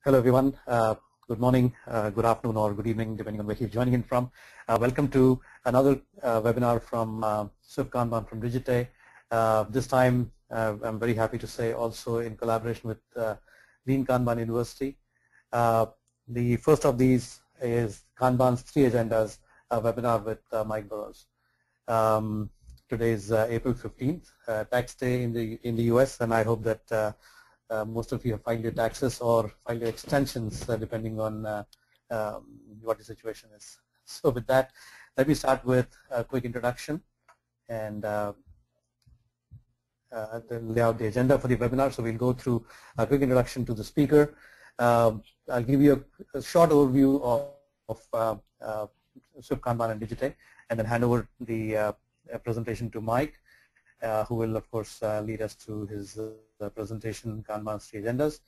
Hello, everyone. Good morning, good afternoon, or good evening, depending on where you're joining in from. Welcome to another webinar from Swift Kanban from Digite. This time, I'm very happy to say also in collaboration with Lean Kanban University. The first of these is Kanban's 3 Agendas webinar with Mike Burrows. Today is April 15th, tax day in the US, and I hope that most of you have filed your taxes or filed your extensions depending on what the situation is. So with that, let me start with a quick introduction and lay out the agenda for the webinar. So we'll go through a quick introduction to the speaker. I'll give you a short overview of Swift Kanban and Digite, and then hand over the presentation to Mike, who will, of course, lead us through his presentation, Kanban's 3 Agendas.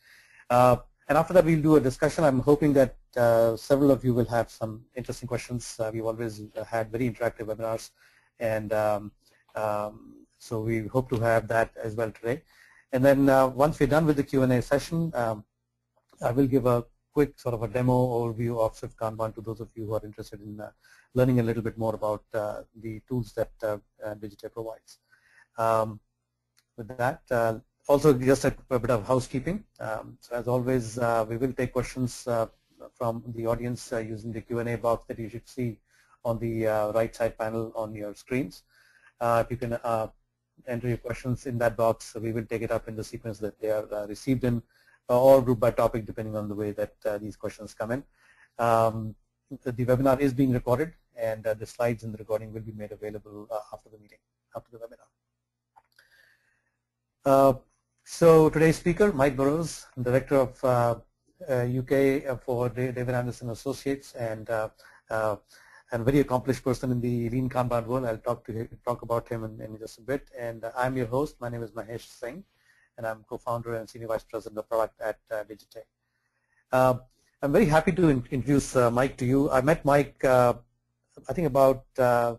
And after that, we'll do a discussion. I'm hoping that several of you will have some interesting questions. We've always had very interactive webinars, and so we hope to have that as well today. And then once we're done with the Q&A session, I will give a quick sort of a demo overview of Swift Kanban to those of you who are interested in learning a little bit more about the tools that Digite provides. With that, also just a bit of housekeeping. So as always, we will take questions from the audience using the Q&A box that you should see on the right side panel on your screens. If you can enter your questions in that box, we will take it up in the sequence that they are received in, or group by topic, depending on the way that these questions come in. The webinar is being recorded, and the slides in the recording will be made available after the meeting, after the webinar. So today's speaker, Mike Burrows, Director of UK for David Anderson Associates, and a very accomplished person in the Lean Kanban world. I'll talk about him in just a bit. And I'm your host. My name is Mahesh Singh, and I'm co-founder and Senior Vice President of Product at Digite. I'm very happy to introduce Mike to you. I met Mike, I think about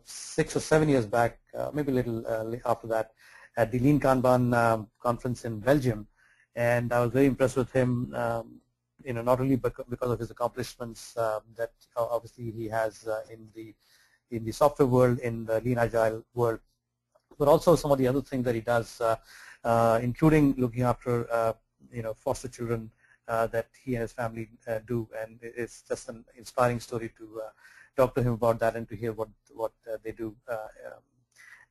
6 or 7 years back, maybe a little after that, at the Lean Kanban conference in Belgium, and I was very impressed with him. Not only because of his accomplishments that obviously he has in the software world, in the Lean Agile world, but also some of the other things that he does, including looking after foster children that he and his family do, and it's just an inspiring story to talk to him about that and to hear what they do.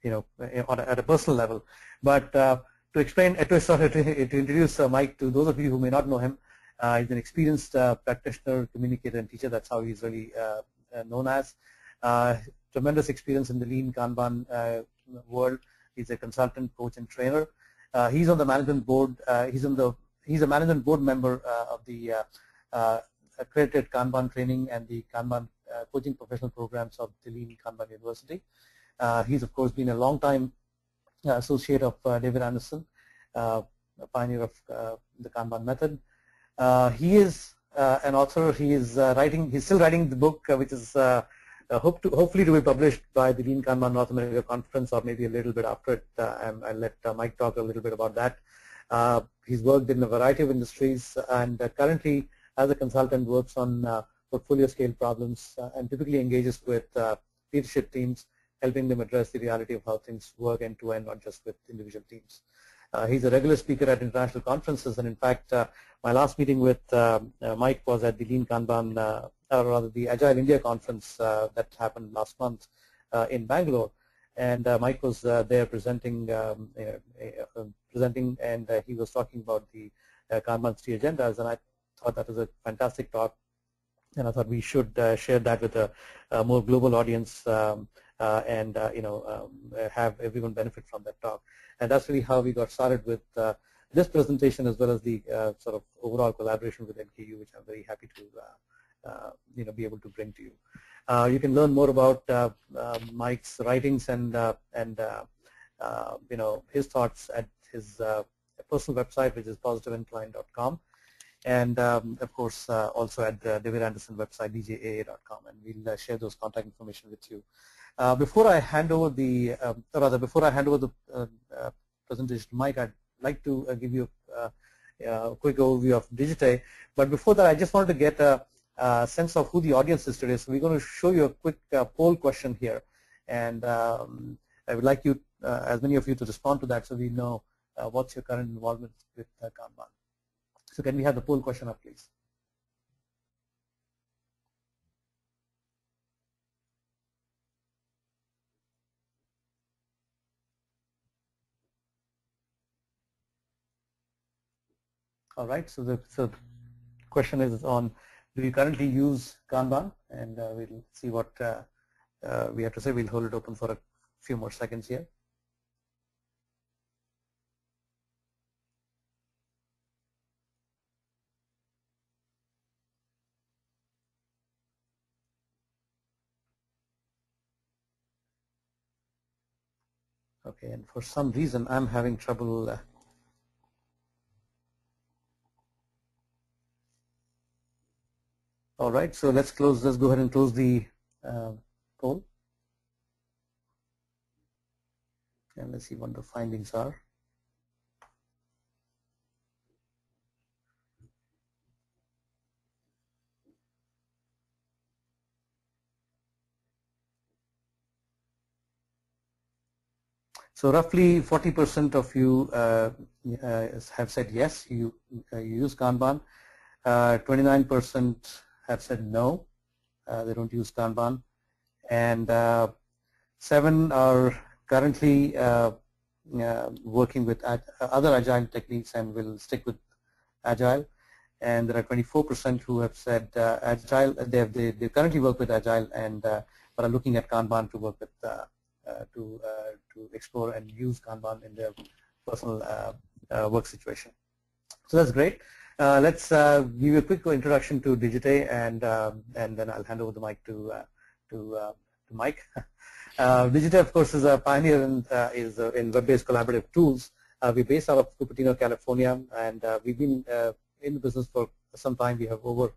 At a personal level. But to explain, to introduce Mike to those of you who may not know him, he's an experienced practitioner, communicator, and teacher. That's how he's really known as. Tremendous experience in the Lean Kanban world. He's a consultant, coach, and trainer. He's on the management board. He's a management board member of the accredited Kanban training and the Kanban coaching professional programs of the Lean Kanban University. He's, of course, been a long-time associate of David Anderson, a pioneer of the Kanban method. He is an author. He is he's still writing the book, which is hopefully to be published by the Lean Kanban North America Conference, or maybe a little bit after it. And I'll let Mike talk a little bit about that. He's worked in a variety of industries, and currently, as a consultant, works on portfolio scale problems and typically engages with leadership teams, helping them address the reality of how things work end to end, not just with individual teams. He's a regular speaker at international conferences, and in fact, my last meeting with Mike was at the Lean Kanban, or rather the Agile India conference that happened last month in Bangalore. And Mike was there presenting, and he was talking about the Kanban's 3 Agendas, and I thought that was a fantastic talk, and I thought we should share that with a more global audience. And have everyone benefit from that talk. And that's really how we got started with this presentation, as well as the sort of overall collaboration with NKU, which I'm very happy to be able to bring to you. You can learn more about Mike's writings and his thoughts at his personal website, which is positiveincline.com, and of course also at the David Anderson website, djaa.com, and we'll share those contact information with you. Before I hand over the presentation to Mike, I'd like to give you quick overview of Digite. But before that, I just wanted to get a sense of who the audience is today. So we're going to show you a quick poll question here, and I would like you, as many of you, to respond to that, so we know what's your current involvement with Kanban. So can we have the poll question up, please? All right. So the question is on, do you currently use Kanban? And we'll see what we have to say. We'll hold it open for a few more seconds here. Okay, and for some reason I'm having trouble. All right, so let's go ahead and close the poll. And let's see what the findings are. So roughly 40% of you have said yes, you use Kanban. 29% have said no, they don't use Kanban, and 7 are currently working with other agile techniques and will stick with agile. And there are 24% who have said agile. They currently work with agile and but are looking at Kanban to work with to explore and use Kanban in their personal work situation. So that's great. Let's give you a quick introduction to Digite, and then I'll hand over the mic to Mike. Digite, of course, is a pioneer in web-based collaborative tools. We're based out of Cupertino, California, and we've been in the business for some time. We have over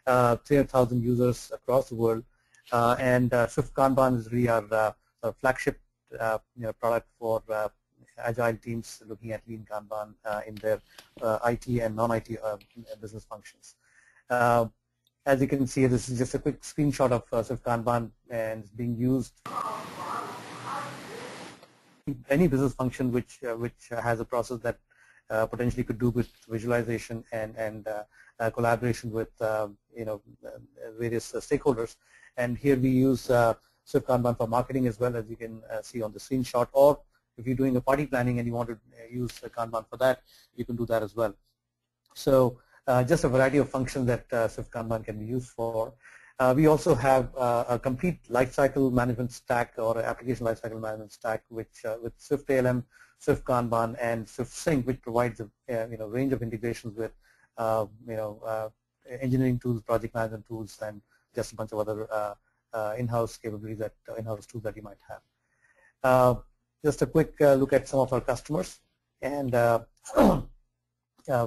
300,000 users across the world, and Swift Kanban is really our flagship product for agile teams looking at lean Kanban in their IT and non-IT business functions. As you can see, this is just a quick screenshot of Swift Kanban, and it's being used any business function which has a process that potentially could do with visualization and collaboration with various stakeholders. And here we use Swift Kanban for marketing as well, as you can see on the screenshot. Or if you're doing a party planning and you want to use Kanban for that, you can do that as well. So just a variety of functions that Swift Kanban can be used for. We also have a complete lifecycle management stack, or application lifecycle management stack, which with Swift ALM, Swift Kanban, and Swift Sync, which provides a range of integrations with engineering tools, project management tools, and just a bunch of other in-house capabilities, in-house tools that you might have. Just a quick look at some of our customers, and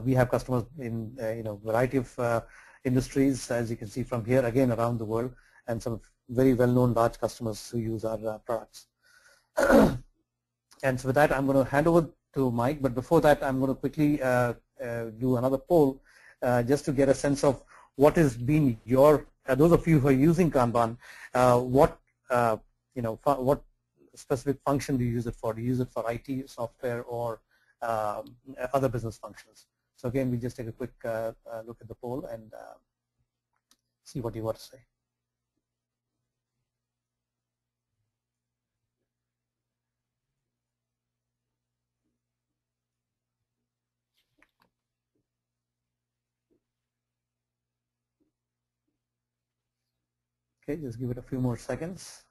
we have customers in variety of industries, as you can see from here, again around the world, and some very well-known large customers who use our products. And so with that, I'm going to hand over to Mike, but before that, I'm going to quickly do another poll just to get a sense of what has been your, those of you who are using Kanban, what specific function do you use it for? Do you use it for IT, software, or other business functions? So again, we just take a quick look at the poll and see what you want to say. Okay, just give it a few more seconds.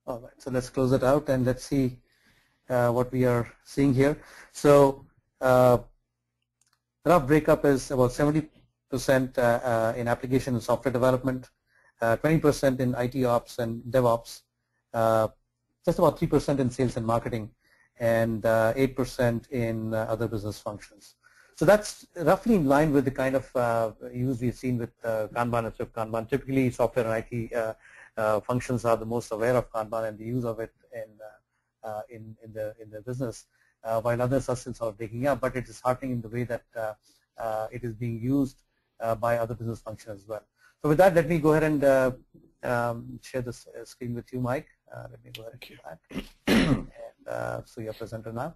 All right, so let's close it out and let's see what we are seeing here. So rough breakup is about 70% in application and software development, 20% in IT ops and DevOps, just about 3% in sales and marketing, and 8% in other business functions. So that's roughly in line with the kind of use we've seen with Kanban and Swift Kanban. Typically, software and IT functions are the most aware of Kanban and the use of it in the business, while others are still sort of taking up. But it is heartening in the way that it is being used by other business functions as well. So with that, let me go ahead and share this screen with you, Mike. Let me go ahead and do that. And so you're presenter now.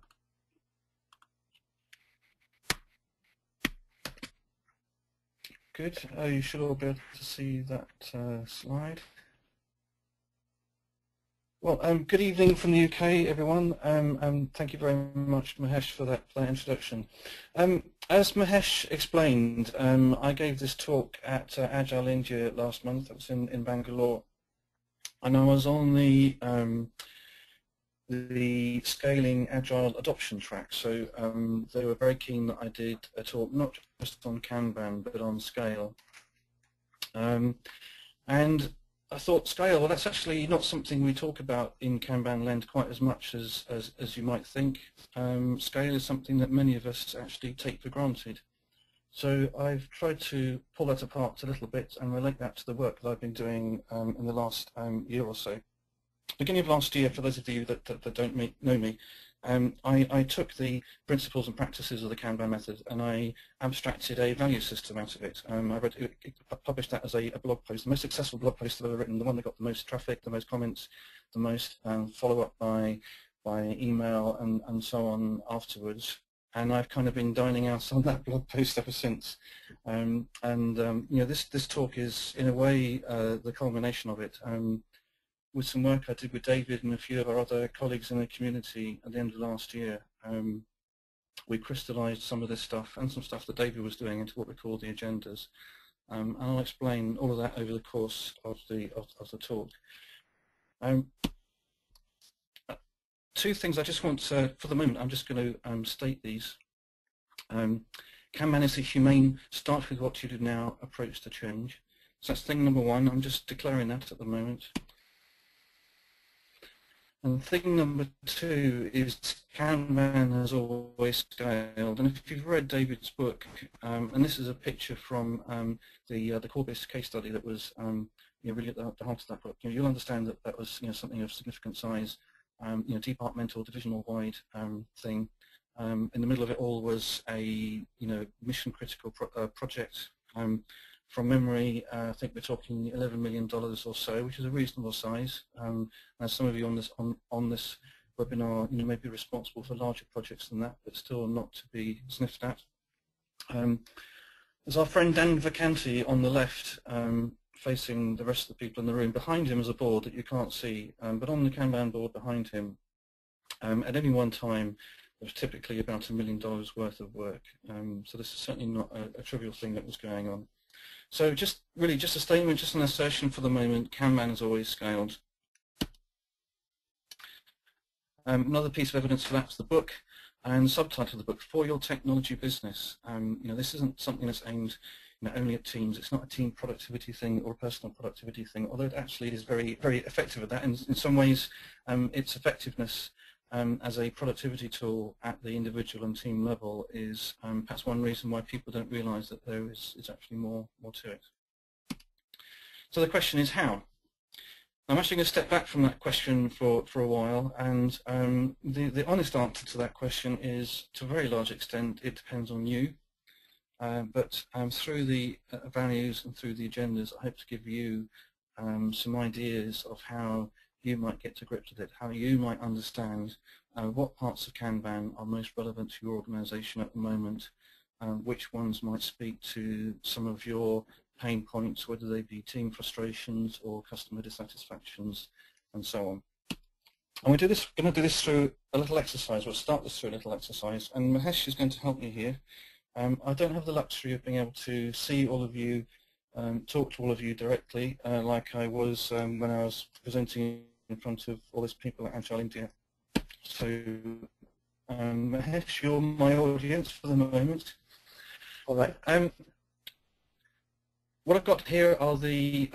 Good. You should all be able to see that slide. Well, good evening from the UK, everyone. Thank you very much, Mahesh, for that introduction. As Mahesh explained, I gave this talk at Agile India last month. It was in Bangalore, and I was on the scaling Agile adoption track. So they were very keen that I did a talk not just on Kanban but on scale. And I thought scale, well, that's actually not something we talk about in Kanban Lend quite as much as you might think. Scale is something that many of us actually take for granted. So I've tried to pull that apart a little bit and relate that to the work that I've been doing in the last year or so. Beginning of last year, for those of you that don't know me, I took the principles and practices of the Kanban method and I abstracted a value system out of it. I published that as a blog post, the most successful blog post I've ever written, the one that got the most traffic, the most comments, the most follow-up by email and so on afterwards. And I've kind of been dining out on that blog post ever since. You know, this talk is in a way the culmination of it. With some work I did with David and a few of our other colleagues in the community at the end of last year, we crystallized some of this stuff and some stuff that David was doing into what we call the agendas. And I'll explain all of that over the course of the talk. Two things I just want to, for the moment, I'm just going to state these. Kanban is a humane, start with what you do now, approach to change. So that's thing number one. I'm just declaring that at the moment. And thing number two is Kanban has always scaled. And if you've read David's book, and this is a picture from the Corbis case study that was you know, really at the heart of that book, you know, you'll understand that that was, you know, something of significant size, you know, departmental, divisional wide thing. In the middle of it all was a, you know, mission critical project. From memory, I think we're talking $11 million or so, which is a reasonable size. As some of you on this webinar, you know, may be responsible for larger projects than that, but still not to be sniffed at. There's our friend Dan Vacanti on the left, facing the rest of the people in the room. Behind him is a board that you can't see, but on the Kanban board behind him, at any one time, there's typically about $1 million worth of work. So this is certainly not a trivial thing that was going on. So really just a statement, just an assertion for the moment, Kanban has always scaled. Another piece of evidence for that is the book and the subtitle of the book, For Your Technology Business. You know, this isn't something that's aimed, you know, only at teams. It's not a team productivity thing or a personal productivity thing, although it actually is very, very effective at that. And in some ways, its effectiveness as a productivity tool at the individual and team level is perhaps one reason why people don't realize that there is actually more to it. So the question is how? I'm actually going to step back from that question for a while, and the honest answer to that question is, to a very large extent, it depends on you. But through the values and through the agendas, I hope to give you some ideas of how you might get to grips with it, how you might understand what parts of Kanban are most relevant to your organization at the moment, which ones might speak to some of your pain points, whether they be team frustrations or customer dissatisfactions, and so on. And we're going to do this through a little exercise. We'll start this through a little exercise, and Mahesh is going to help me here. I don't have the luxury of being able to see all of you, talk to all of you directly, like I was when I was presenting in front of all these people at Agile India. So, Mahesh, you're my audience for the moment. All right. What I've got here are the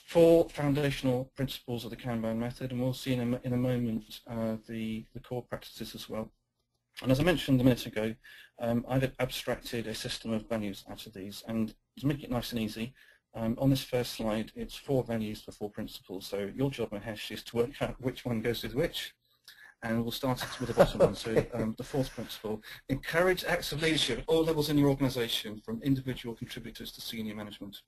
4 foundational principles of the Kanban method, and we'll see in a moment the core practices as well. And as I mentioned a minute ago, I've abstracted a system of values out of these, and to make it nice and easy, on this first slide, it's 4 values for 4 principles. So your job, Mahesh, is to work out which one goes with which, and we'll start with the bottom one. So the 4th principle: encourage acts of leadership at all levels in your organization, from individual contributors to senior management.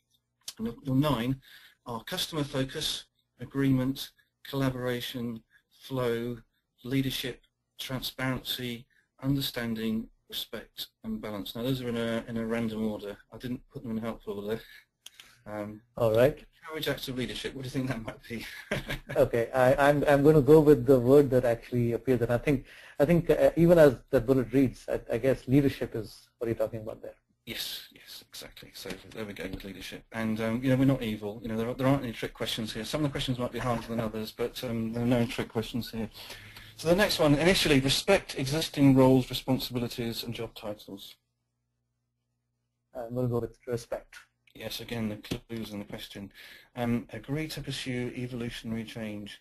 And your 9 are customer focus, agreement, collaboration, flow, leadership, transparency, understanding, respect, and balance. Now those are in a random order. I didn't put them in helpful order. All right. Encourage acts of leadership. What do you think that might be? Okay, I'm going to go with the word that actually appears, and I think even as the bullet reads, I guess leadership is what you're talking about there. Yes, exactly. So there we go with leadership. And you know, we're not evil. You know, there aren't any trick questions here. Some of the questions might be harder than others, but there are no trick questions here. So the next one, initially, respect existing roles, responsibilities, and job titles. I'm going to go with respect. Yes, again, the clues in the question. Agree to pursue evolutionary change.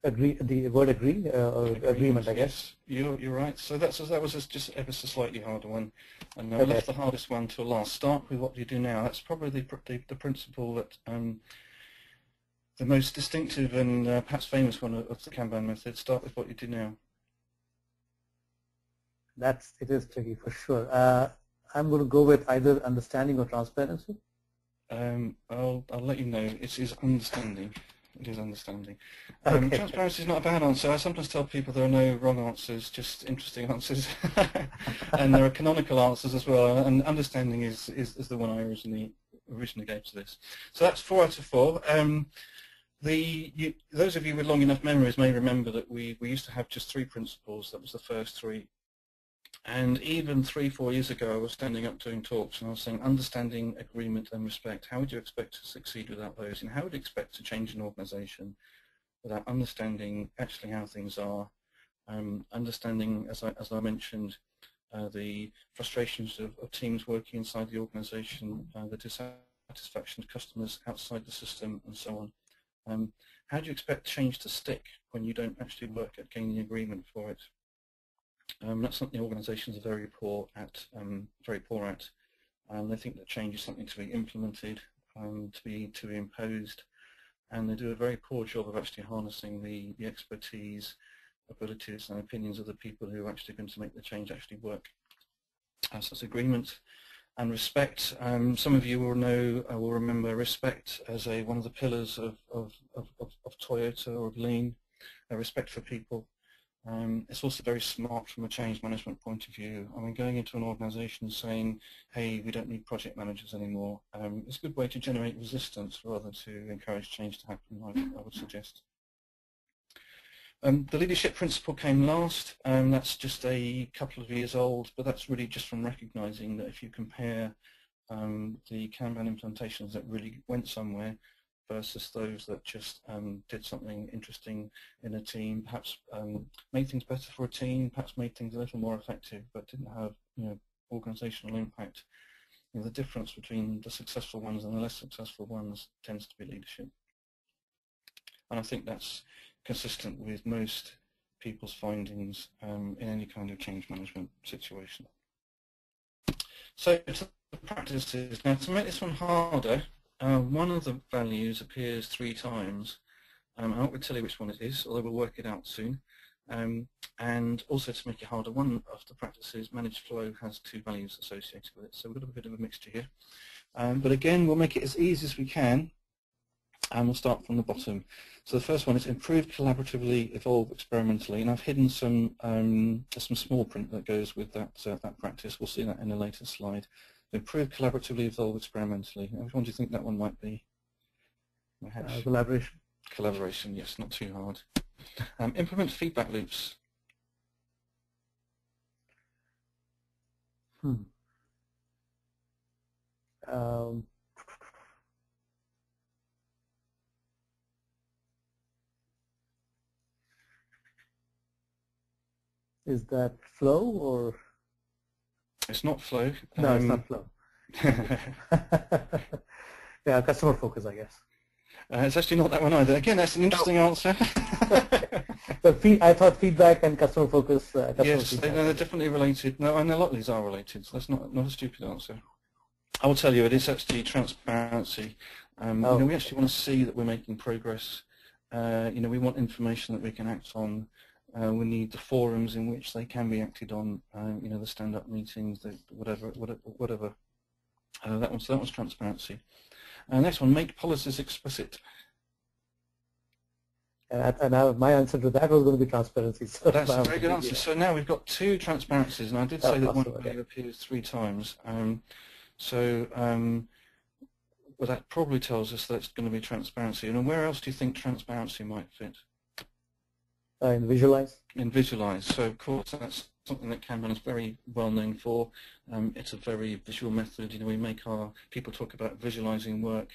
Agree. The word agree or agreement, I guess. Yes, you're right. So that was just ever so slightly harder one, and I Okay. left the hardest one till last. Start with what do you do now. That's probably the principle that the most distinctive and perhaps famous one of the Kanban method. Start with what you do now. It is tricky for sure. I'm going to go with either understanding or transparency. I'll let you know. It is understanding. It is understanding. Okay. Transparency is not a bad answer. I sometimes tell people there are no wrong answers, just interesting answers, and there are canonical answers as well. And understanding is the one I originally gave to this. So that's 4 out of 4. Those of you with long enough memories may remember that we used to have just 3 principles. That was the first 3. And even 3-4 years ago, I was standing up doing talks, and I was saying, understanding, agreement, and respect. How would you expect to succeed without those? And how would you expect to change an organization without understanding actually how things are? Understanding, as I mentioned, the frustrations of teams working inside the organization, the dissatisfaction of customers outside the system, and so on. How do you expect change to stick when you don't actually work at gaining agreement for it? That's something organisations are very poor at. They think that change is something to be implemented, to be imposed, and they do a very poor job of actually harnessing the expertise, abilities, and opinions of the people who are actually going to make the change actually work. So that's agreement and respect. Some of you will remember respect as one of the pillars of Toyota or of Lean, respect for people. It's also very smart from a change management point of view. I mean, going into an organisation saying, hey, we don't need project managers anymore, it's a good way to generate resistance rather than to encourage change to happen, I would suggest. The leadership principle came last. That's just a couple of years old, but that's really just from recognising that if you compare the Kanban implementations that really went somewhere versus those that just did something interesting in a team, perhaps made things better for a team, perhaps made things a little more effective, but didn't have organisational impact. The difference between the successful ones and the less successful ones tends to be leadership. And I think that's consistent with most people's findings in any kind of change management situation. So to the practices. Now to make this one harder, one of the values appears 3 times. I'm not going to tell you which one it is, although we'll work it out soon. And also to make it harder, one of the practices, managed flow, has 2 values associated with it. So we've got a bit of a mixture here. But again, we'll make it as easy as we can, and we'll start from the bottom. So the first one is improve collaboratively, evolve experimentally. And I've hidden some small print that goes with that practice. We'll see that in a later slide. Improve collaboratively, evolve experimentally. Which one do you think that one might be? Collaboration. Collaboration, yes, not too hard. Implement feedback loops. Is that flow or? It's not flow. No, it's not flow. Yeah, customer focus, I guess. It's actually not that one either. Again, that's an interesting answer. But I thought feedback and customer focus. Yes, feedback. they're definitely related. No, and a lot of these are related. So that's not a stupid answer. I will tell you, it is actually transparency. You know, we actually want to see that we're making progress. You know, we want information that we can act on. We need the forums in which they can be acted on. You know, the stand-up meetings, the whatever. That one's transparency. Next one, make policies explicit. And my answer to that was going to be transparency. So that's a very good answer. So now we've got 2 transparencies, and I did say that awesome, one value appears 3 times. Well, that probably tells us that it's going to be transparency. And where else do you think transparency might fit? In visualize. In visualize. So of course that's something that Kanban is very well known for. It's a very visual method. You know, we make people talk about visualizing work,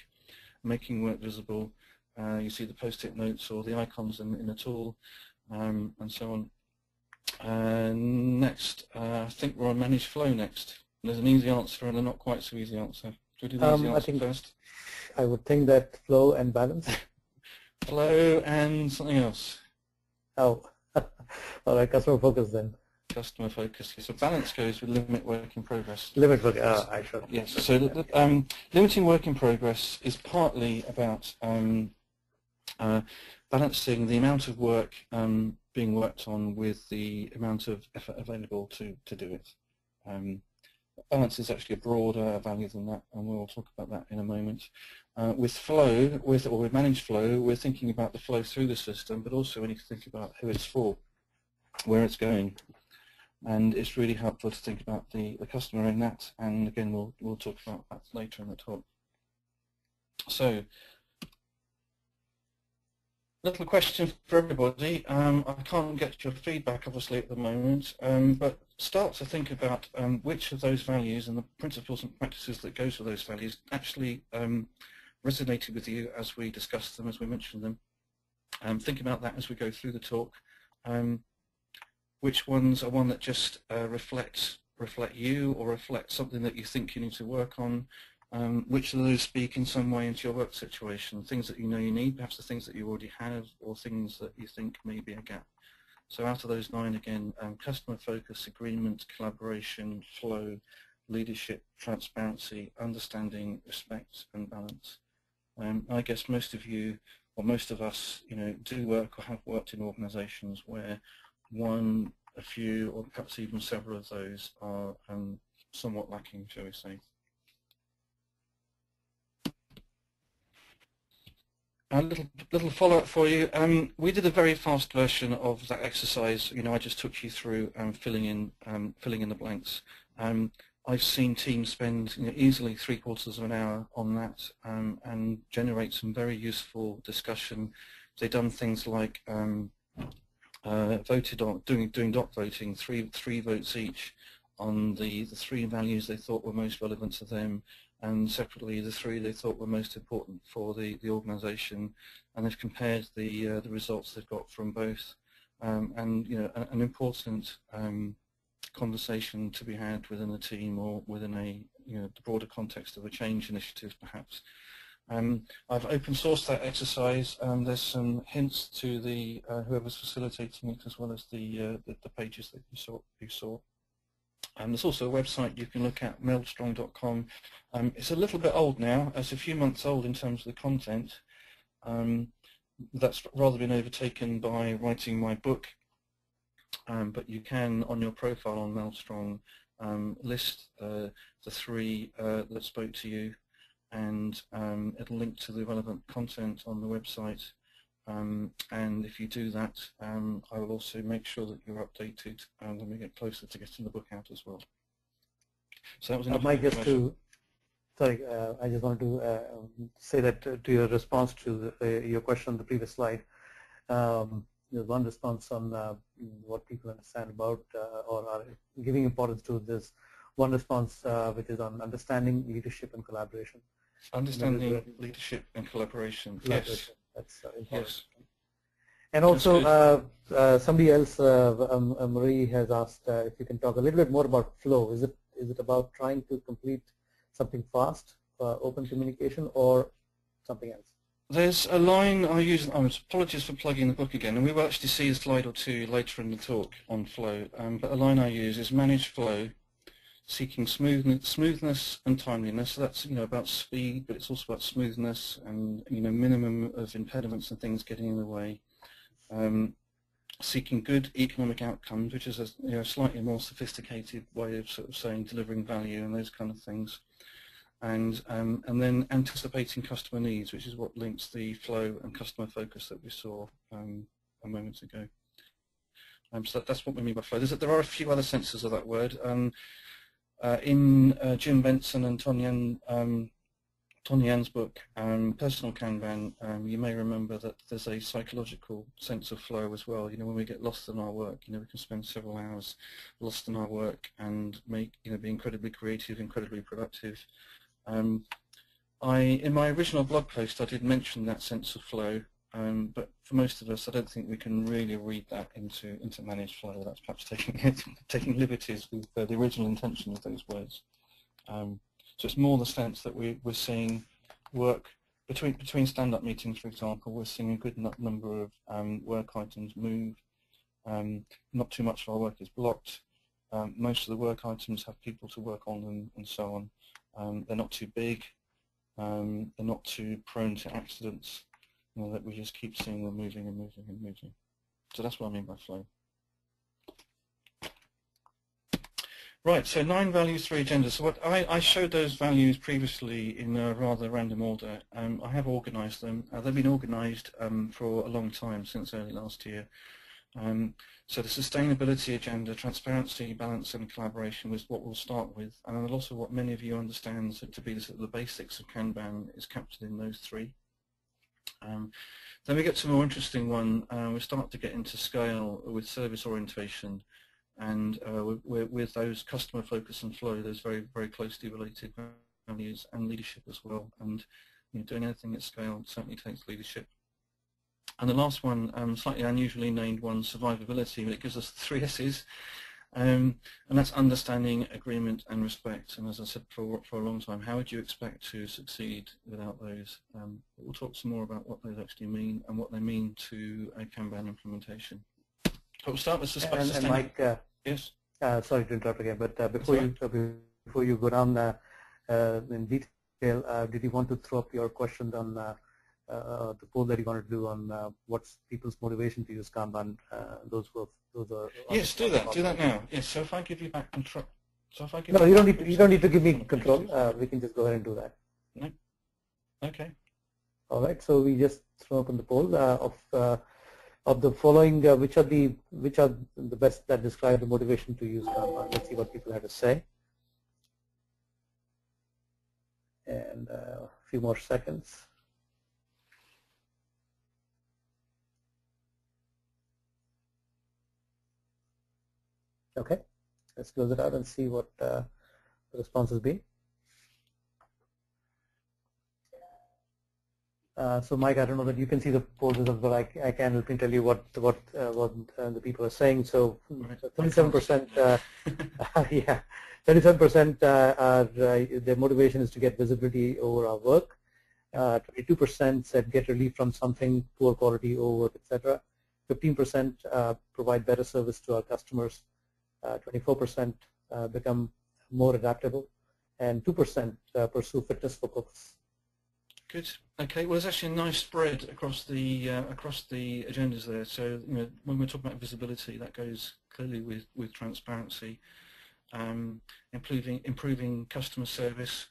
making work visible. You see the post-it notes or the icons in a tool, and so on. Next, I think we're on manage flow next. There's an easy answer and a not quite so easy answer. Should we do the easy answer first? I would think that flow and balance. Flow and something else. Oh, all right, customer focus then. Customer focus. So balance goes with limit work in progress. Limit work, I should. Yes, so limiting work in progress is partly about balancing the amount of work being worked on with the amount of effort available to do it. Balance is actually a broader value than that, and we'll talk about that in a moment. With flow, with managed flow, we're thinking about the flow through the system, but also we need to think about who it's for, where it's going, and it's really helpful to think about the customer in that. And again, we'll talk about that later in the talk. So, little question for everybody. I can't get your feedback obviously at the moment, but start to think about which of those values and the principles and practices that goes with those values actually resonated with you as we discussed them, as we mentioned them. Think about that as we go through the talk. Which ones are one that just reflect you or reflect something that you think you need to work on? Which of those speak in some way into your work situation? Things that you know you need, perhaps the things that you already have, or things that you think may be a gap. So out of those 9 again, customer focus, agreement, collaboration, flow, leadership, transparency, understanding, respect, and balance. I guess most of you, or most of us, you know, do work or have worked in organizations where one, a few, or perhaps even several of those are somewhat lacking, shall we say. A little follow-up for you. We did a very fast version of that exercise. You know, I just took you through filling in the blanks. I've seen teams spend easily 3/4 of an hour on that and generate some very useful discussion. They've done things like voted on doing dot voting, three votes each on the 3 values they thought were most relevant to them, and separately the 3 they thought were most important for the organisation, and they've compared the results they've got from both, and you know, an important conversation to be had within the team or within the broader context of a change initiative, perhaps. I've open sourced that exercise. There's some hints to the whoever's facilitating it, as well as the pages that you saw. There's also a website you can look at, meldstrong.com. It's a little bit old now. It's a few months old in terms of the content. That's rather been overtaken by writing my book. But you can, on your profile on Meldstrong, list the 3 that spoke to you, and it'll link to the relevant content on the website. And if you do that, I will also make sure that you're updated when we get closer to getting the book out as well. So that was enough information. I just wanted to say that to your response to your question on the previous slide. There's one response on what people understand about or are giving importance to this. One response which is on understanding, leadership, and collaboration. Understanding, leadership, and collaboration. Yes. That's important. Yes. And also somebody else, Marie, has asked if you can talk a little bit more about flow. Is it Is it about trying to complete something fast, open communication, or something else? There's a line I use, apologies for plugging the book again, and we will actually see a slide or two later in the talk on flow, but a line I use is manage flow, seeking smoothness and timeliness. So that's, about speed, but it's also about smoothness and, minimum of impediments and things getting in the way. Seeking good economic outcomes, which is a slightly more sophisticated way of sort of saying delivering value and those kind of things. And then anticipating customer needs, which is what links the flow and customer focus that we saw a moment ago. So that's what we mean by flow. There are a few other senses of that word. In Jim Benson and Tony Yan's book, Personal Kanban, you may remember that there's a psychological sense of flow as well. When we get lost in our work, we can spend several hours lost in our work and be incredibly creative, incredibly productive. In my original blog post, I did mention that sense of flow, but for most of us, I don't think we can really read that into managed flow. That's perhaps taking liberties with the original intention of those words. So it's more the sense that we're seeing work between stand-up meetings, for example. We're seeing a good number of work items move. Not too much of our work is blocked. Most of the work items have people to work on them, and so on. They're not too big. They're not too prone to accidents. That we just keep seeing them moving and moving and moving. So that's what I mean by flow. Right, so 9 values, 3 agendas. So what I showed those values previously in a rather random order. I have organized them. They've been organized for a long time, since early last year. So the sustainability agenda, transparency, balance and collaboration was what we'll start with. And a lot of what many of you understand to be the basics of Kanban is captured in those 3. Then we get to a more interesting one. We start to get into scale with service orientation. And with those customer focus and flow, there's very, very closely related values and leadership as well. And doing anything at scale certainly takes leadership. And the last one, slightly unusually named one, survivability, but it gives us 3 S's. And that's understanding, agreement, and respect. And as I said for a long time, how would you expect to succeed without those? We'll talk some more about what those actually mean and what they mean to a Kanban implementation. But we'll start with sustainability. And Mike, yes. Sorry to interrupt again, but before you go down in detail, did you want to throw up your question on the poll that you wanted to do on what's people's motivation to use Kanban? Those are. Yes, do that now. Yes. So if I give you back control. So if I give. No, you don't need to give me control. We can just go ahead and do that. No. Okay. All right. So we just throw open the poll of the following, which are the best that describe the motivation to use Kanban. Let's see what people have to say. And a few more seconds. Okay, let's close it out and see what the responses be. So Mike, I don't know that you can see the poll results, but I can tell you what the people are saying. So 37%, yeah, 37% their motivation is to get visibility over our work. 22% said get relief from something, poor quality over work, etc. 15% provide better service to our customers. 24% become more adaptable, and 2% pursue fitness for purpose. Good. Okay. Well, there's actually a nice spread across the agendas there. So when we're talking about visibility, that goes clearly with transparency, improving customer service.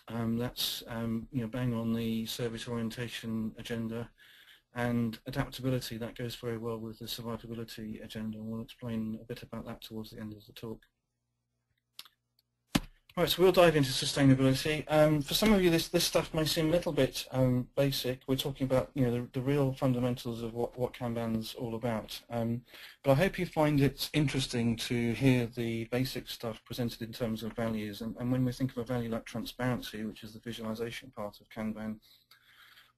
That's bang on the service orientation agenda. And adaptability, that goes very well with the survivability agenda, and we'll explain a bit about that towards the end of the talk. Right, so we'll dive into sustainability. For some of you, this stuff may seem a little bit basic. We're talking about the real fundamentals of what Kanban's all about. But I hope you find it interesting to hear the basic stuff presented in terms of values. And when we think of a value like transparency, which is the visualization part of Kanban,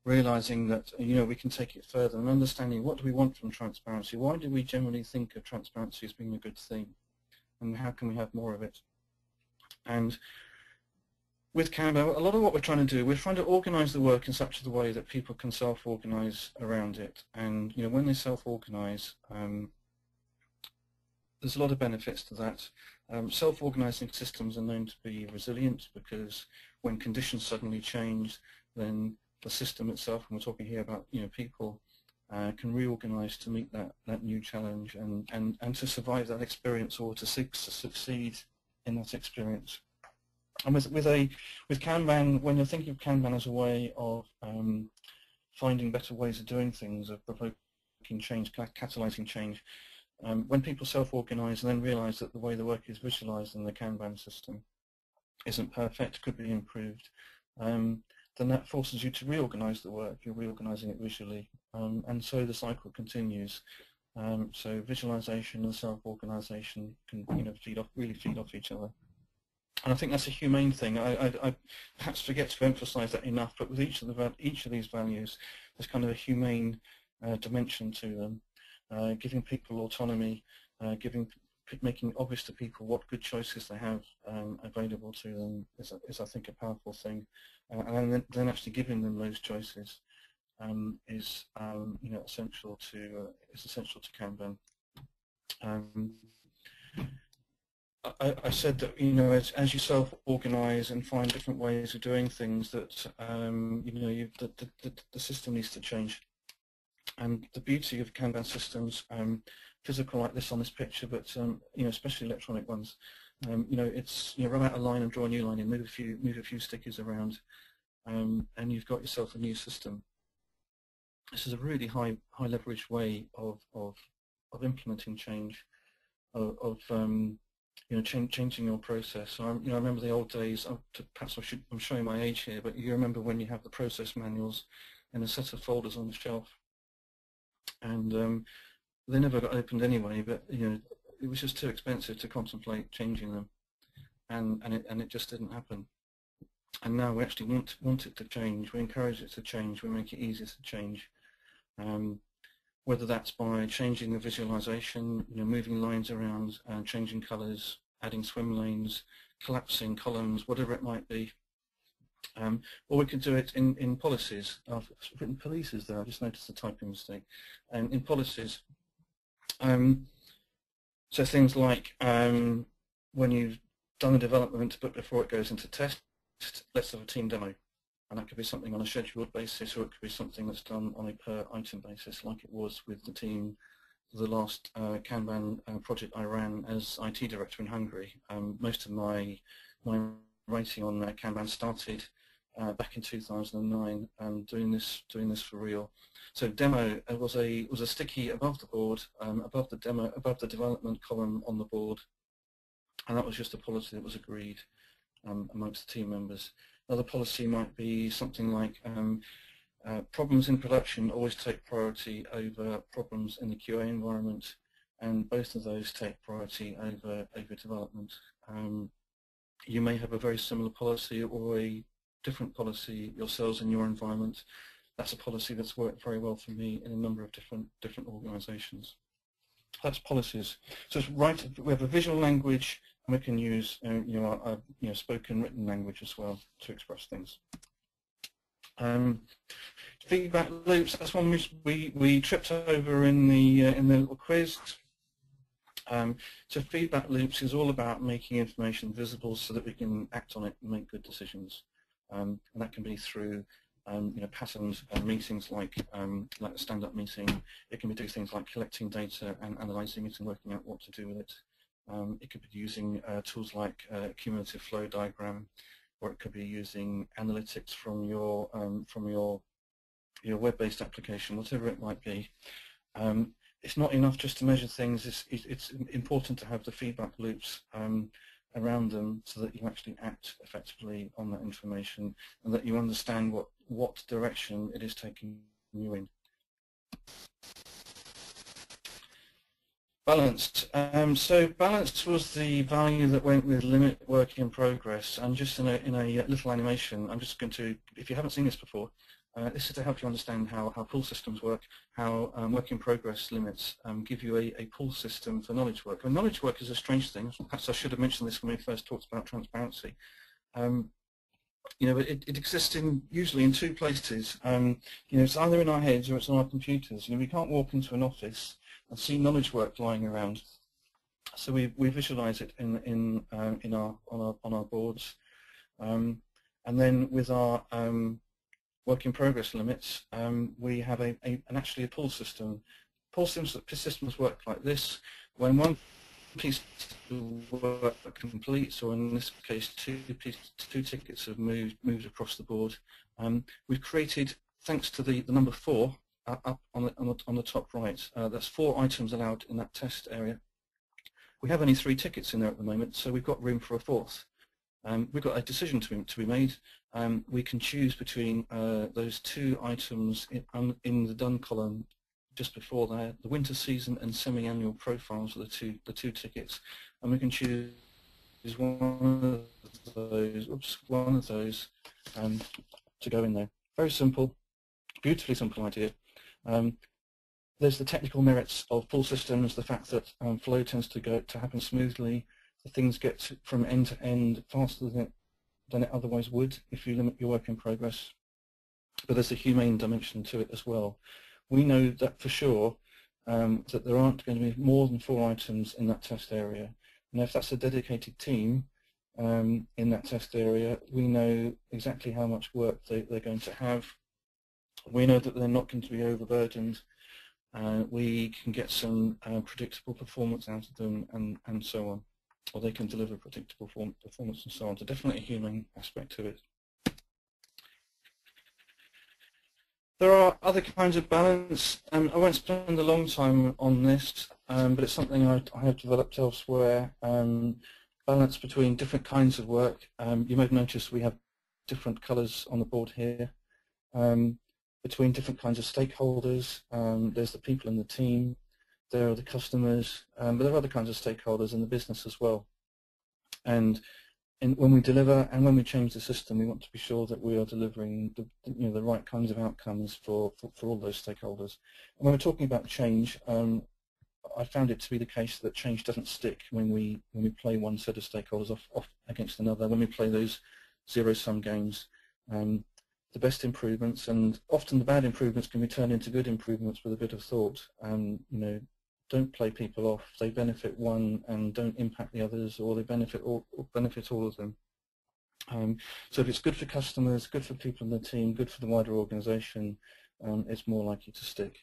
realizing that we can take it further and understanding what do we want from transparency. Why do we generally think of transparency as being a good thing, and how can we have more of it? And with Kanban, a lot of what we're trying to do, we're trying to organize the work in such a way that people can self-organize around it. And when they self-organize, there's a lot of benefits to that. Self-organizing systems are known to be resilient because when conditions suddenly change, then the system itself, and we're talking here about people, can reorganize to meet that new challenge and to survive that experience or to succeed in that experience. And with Kanban, when you're thinking of Kanban as a way of finding better ways of doing things, of provoking change, catalyzing change, when people self-organize and then realize that the way the work is visualized in the Kanban system isn't perfect, could be improved, then that forces you to reorganize the work. You're reorganizing it visually, and so the cycle continues. So visualization and self-organization can really feed off each other. And I think that's a humane thing. I perhaps forget to emphasize that enough, but with each of these values, there's kind of a humane dimension to them, giving people autonomy, making obvious to people what good choices they have available to them is I think, a powerful thing. And then actually giving them those choices is essential to Kanban. I said that as you self-organize and find different ways of doing things, that the system needs to change. And the beauty of Kanban systems, physical like this on this picture, but especially electronic ones, it's run out a line and draw a new line in, move a few stickers around, and you've got yourself a new system. This is a really high leverage way of implementing change, changing your process. So I remember the old days. Perhaps I'm showing my age here, but you remember when you have the process manuals in a set of folders on the shelf, and they never got opened anyway. But it was just too expensive to contemplate changing them, and it just didn't happen. And now we actually want it to change. We encourage it to change. We make it easier to change. Whether that's by changing the visualization, moving lines around, changing colors, adding swim lanes, collapsing columns, whatever it might be. Or we could do it in policies. I've written policies there, I just noticed a typing mistake. In policies, so things like when you've done a development but before it goes into test, let's have a team demo. And that could be something on a scheduled basis, or it could be something that's done on a per item basis, like it was with the team, the last Kanban project I ran as IT director in Hungary. Most of my writing on Kanban started back in 2009, doing this for real. So demo was a sticky above the board, above the development column on the board, and that was just a policy that was agreed amongst the team members. Another policy might be something like problems in production always take priority over problems in the QA environment, and both of those take priority over development. You may have a very similar policy or a different policy yourselves in your environment. That's a policy that's worked very well for me in a number of different organizations. That's policies. So it's right. We have a visual language, and we can use spoken, written language as well to express things. Feedback loops. That's one we tripped over in the little quiz. So feedback loops is all about making information visible so that we can act on it and make good decisions, and that can be through patterns and meetings like a stand-up meeting. It can be doing things like collecting data and analysing it and working out what to do with it. It could be using tools like cumulative flow diagram, or it could be using analytics from your web-based application, whatever it might be. It's not enough just to measure things. It's important to have the feedback loops around them so that you actually act effectively on that information and that you understand what direction it is taking you in. Balanced. So balanced was the value that went with limit work in progress. And just in a little animation, I'm just going to, if you haven't seen this before, This is to help you understand how pull systems work, how work in progress limits give you a pull system for knowledge work. And knowledge work is a strange thing. Perhaps I should have mentioned this when we first talked about transparency. It exists usually in two places. It's either in our heads or it's on our computers. We can't walk into an office and see knowledge work lying around. So we visualize it on our boards, and then with our work in progress limits, we have actually a pull system. Pull systems work like this. When one piece of work completes, or in this case two tickets have moved across the board, we've created, thanks to the number 4 up on the top right, that's 4 items allowed in that test area. We have only 3 tickets in there at the moment, so we've got room for a 4th. We've got a decision to be made. We can choose between those 2 items in the done column just before that, the winter season and semi-annual profiles are the two tickets, and we can choose one of those to go in there. Very simple, beautifully simple idea. There's the technical merits of pull systems, the fact that flow tends to happen smoothly, that things get from end to end faster than it otherwise would if you limit your work in progress. But there's a humane dimension to it as well. We know that for sure that there aren't going to be more than 4 items in that test area. And if that's a dedicated team in that test area, we know exactly how much work they're going to have. We know that they're not going to be overburdened. We can get some predictable performance out of them, and so on. Or they can deliver predictable performance and so on. So definitely a human aspect to it. There are other kinds of balance. I won't spend a long time on this, but it's something I have developed elsewhere. Balance between different kinds of work. You may have noticed we have different colours on the board here. Between different kinds of stakeholders. There's the people in the team, there are the customers, but there are other kinds of stakeholders in the business as well. And when we deliver and when we change the system, we want to be sure that we are delivering the right kinds of outcomes for all those stakeholders. And when we're talking about change, I found it to be the case that change doesn't stick when we play one set of stakeholders off against another. When we play those zero-sum games, the best improvements and often the bad improvements can be turned into good improvements with a bit of thought. Don't play people off. They benefit one and don't impact the others, or they benefit all of them. So if it's good for customers, good for people in the team, good for the wider organisation, it's more likely to stick.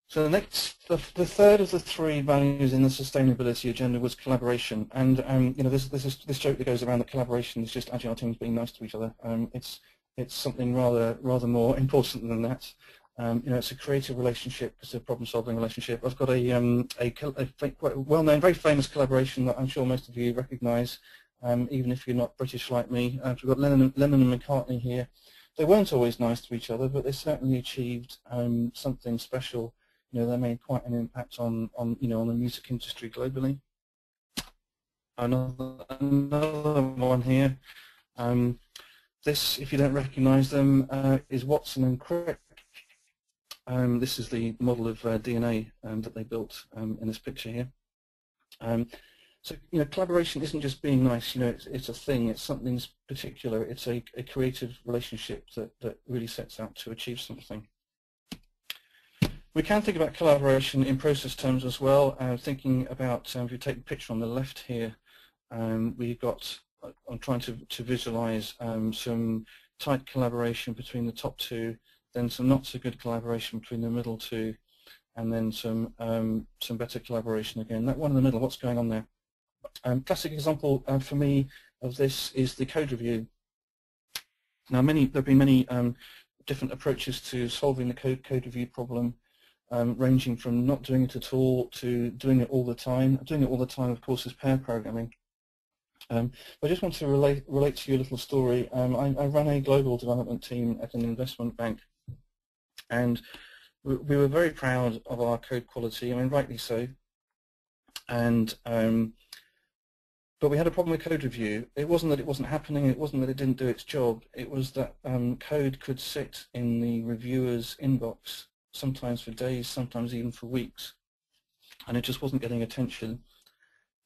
So the third of the 3 values in the sustainability agenda was collaboration, and this joke that goes around that collaboration is just agile teams being nice to each other. It's something rather more important than that. It's a creative relationship. It's a problem-solving relationship. I've got a quite well-known, very famous collaboration that I'm sure most of you recognise, even if you're not British like me. We've got Lennon and McCartney here. They weren't always nice to each other, but they certainly achieved something special. They made quite an impact on the music industry globally. Another one here. This, if you don't recognise them, is Watson and Crick. This is the model of DNA that they built in this picture here. So collaboration isn't just being nice. It's a thing. It's something particular. It's a creative relationship that really sets out to achieve something. We can think about collaboration in process terms as well. Thinking about, if you take the picture on the left here, we've got, I'm trying to visualize some tight collaboration between the top 2, then some not so good collaboration between the middle 2, and then some better collaboration again. That one in the middle, what's going on there? Classic example for me of this is the code review. Now there have been many different approaches to solving the code review problem. Ranging from not doing it at all to doing it all the time. Doing it all the time, of course, is pair programming. I just want to relate to you a little story. I ran a global development team at an investment bank, and we were very proud of our code quality. I mean, rightly so. And But we had a problem with code review. It wasn't that it wasn't happening, it wasn't that it didn't do its job, it was that code could sit in the reviewer's inbox, sometimes for days, sometimes even for weeks, and it just wasn't getting attention.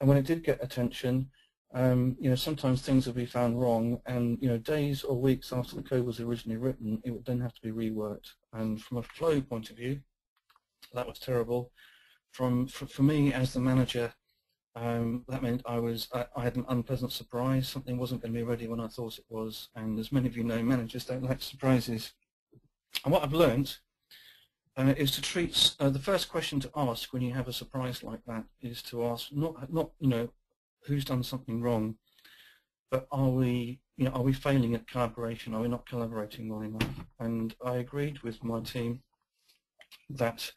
And when it did get attention, sometimes things would be found wrong, and days or weeks after the code was originally written, it would then have to be reworked. And from a flow point of view, that was terrible. For me as the manager, that meant I had an unpleasant surprise. Something wasn't going to be ready when I thought it was, and as many of you know, managers don't like surprises. And what I've learned is to treat the first question to ask when you have a surprise like that is to ask not who's done something wrong, but are we failing at collaboration? Are we not collaborating well enough? And I agreed with my team that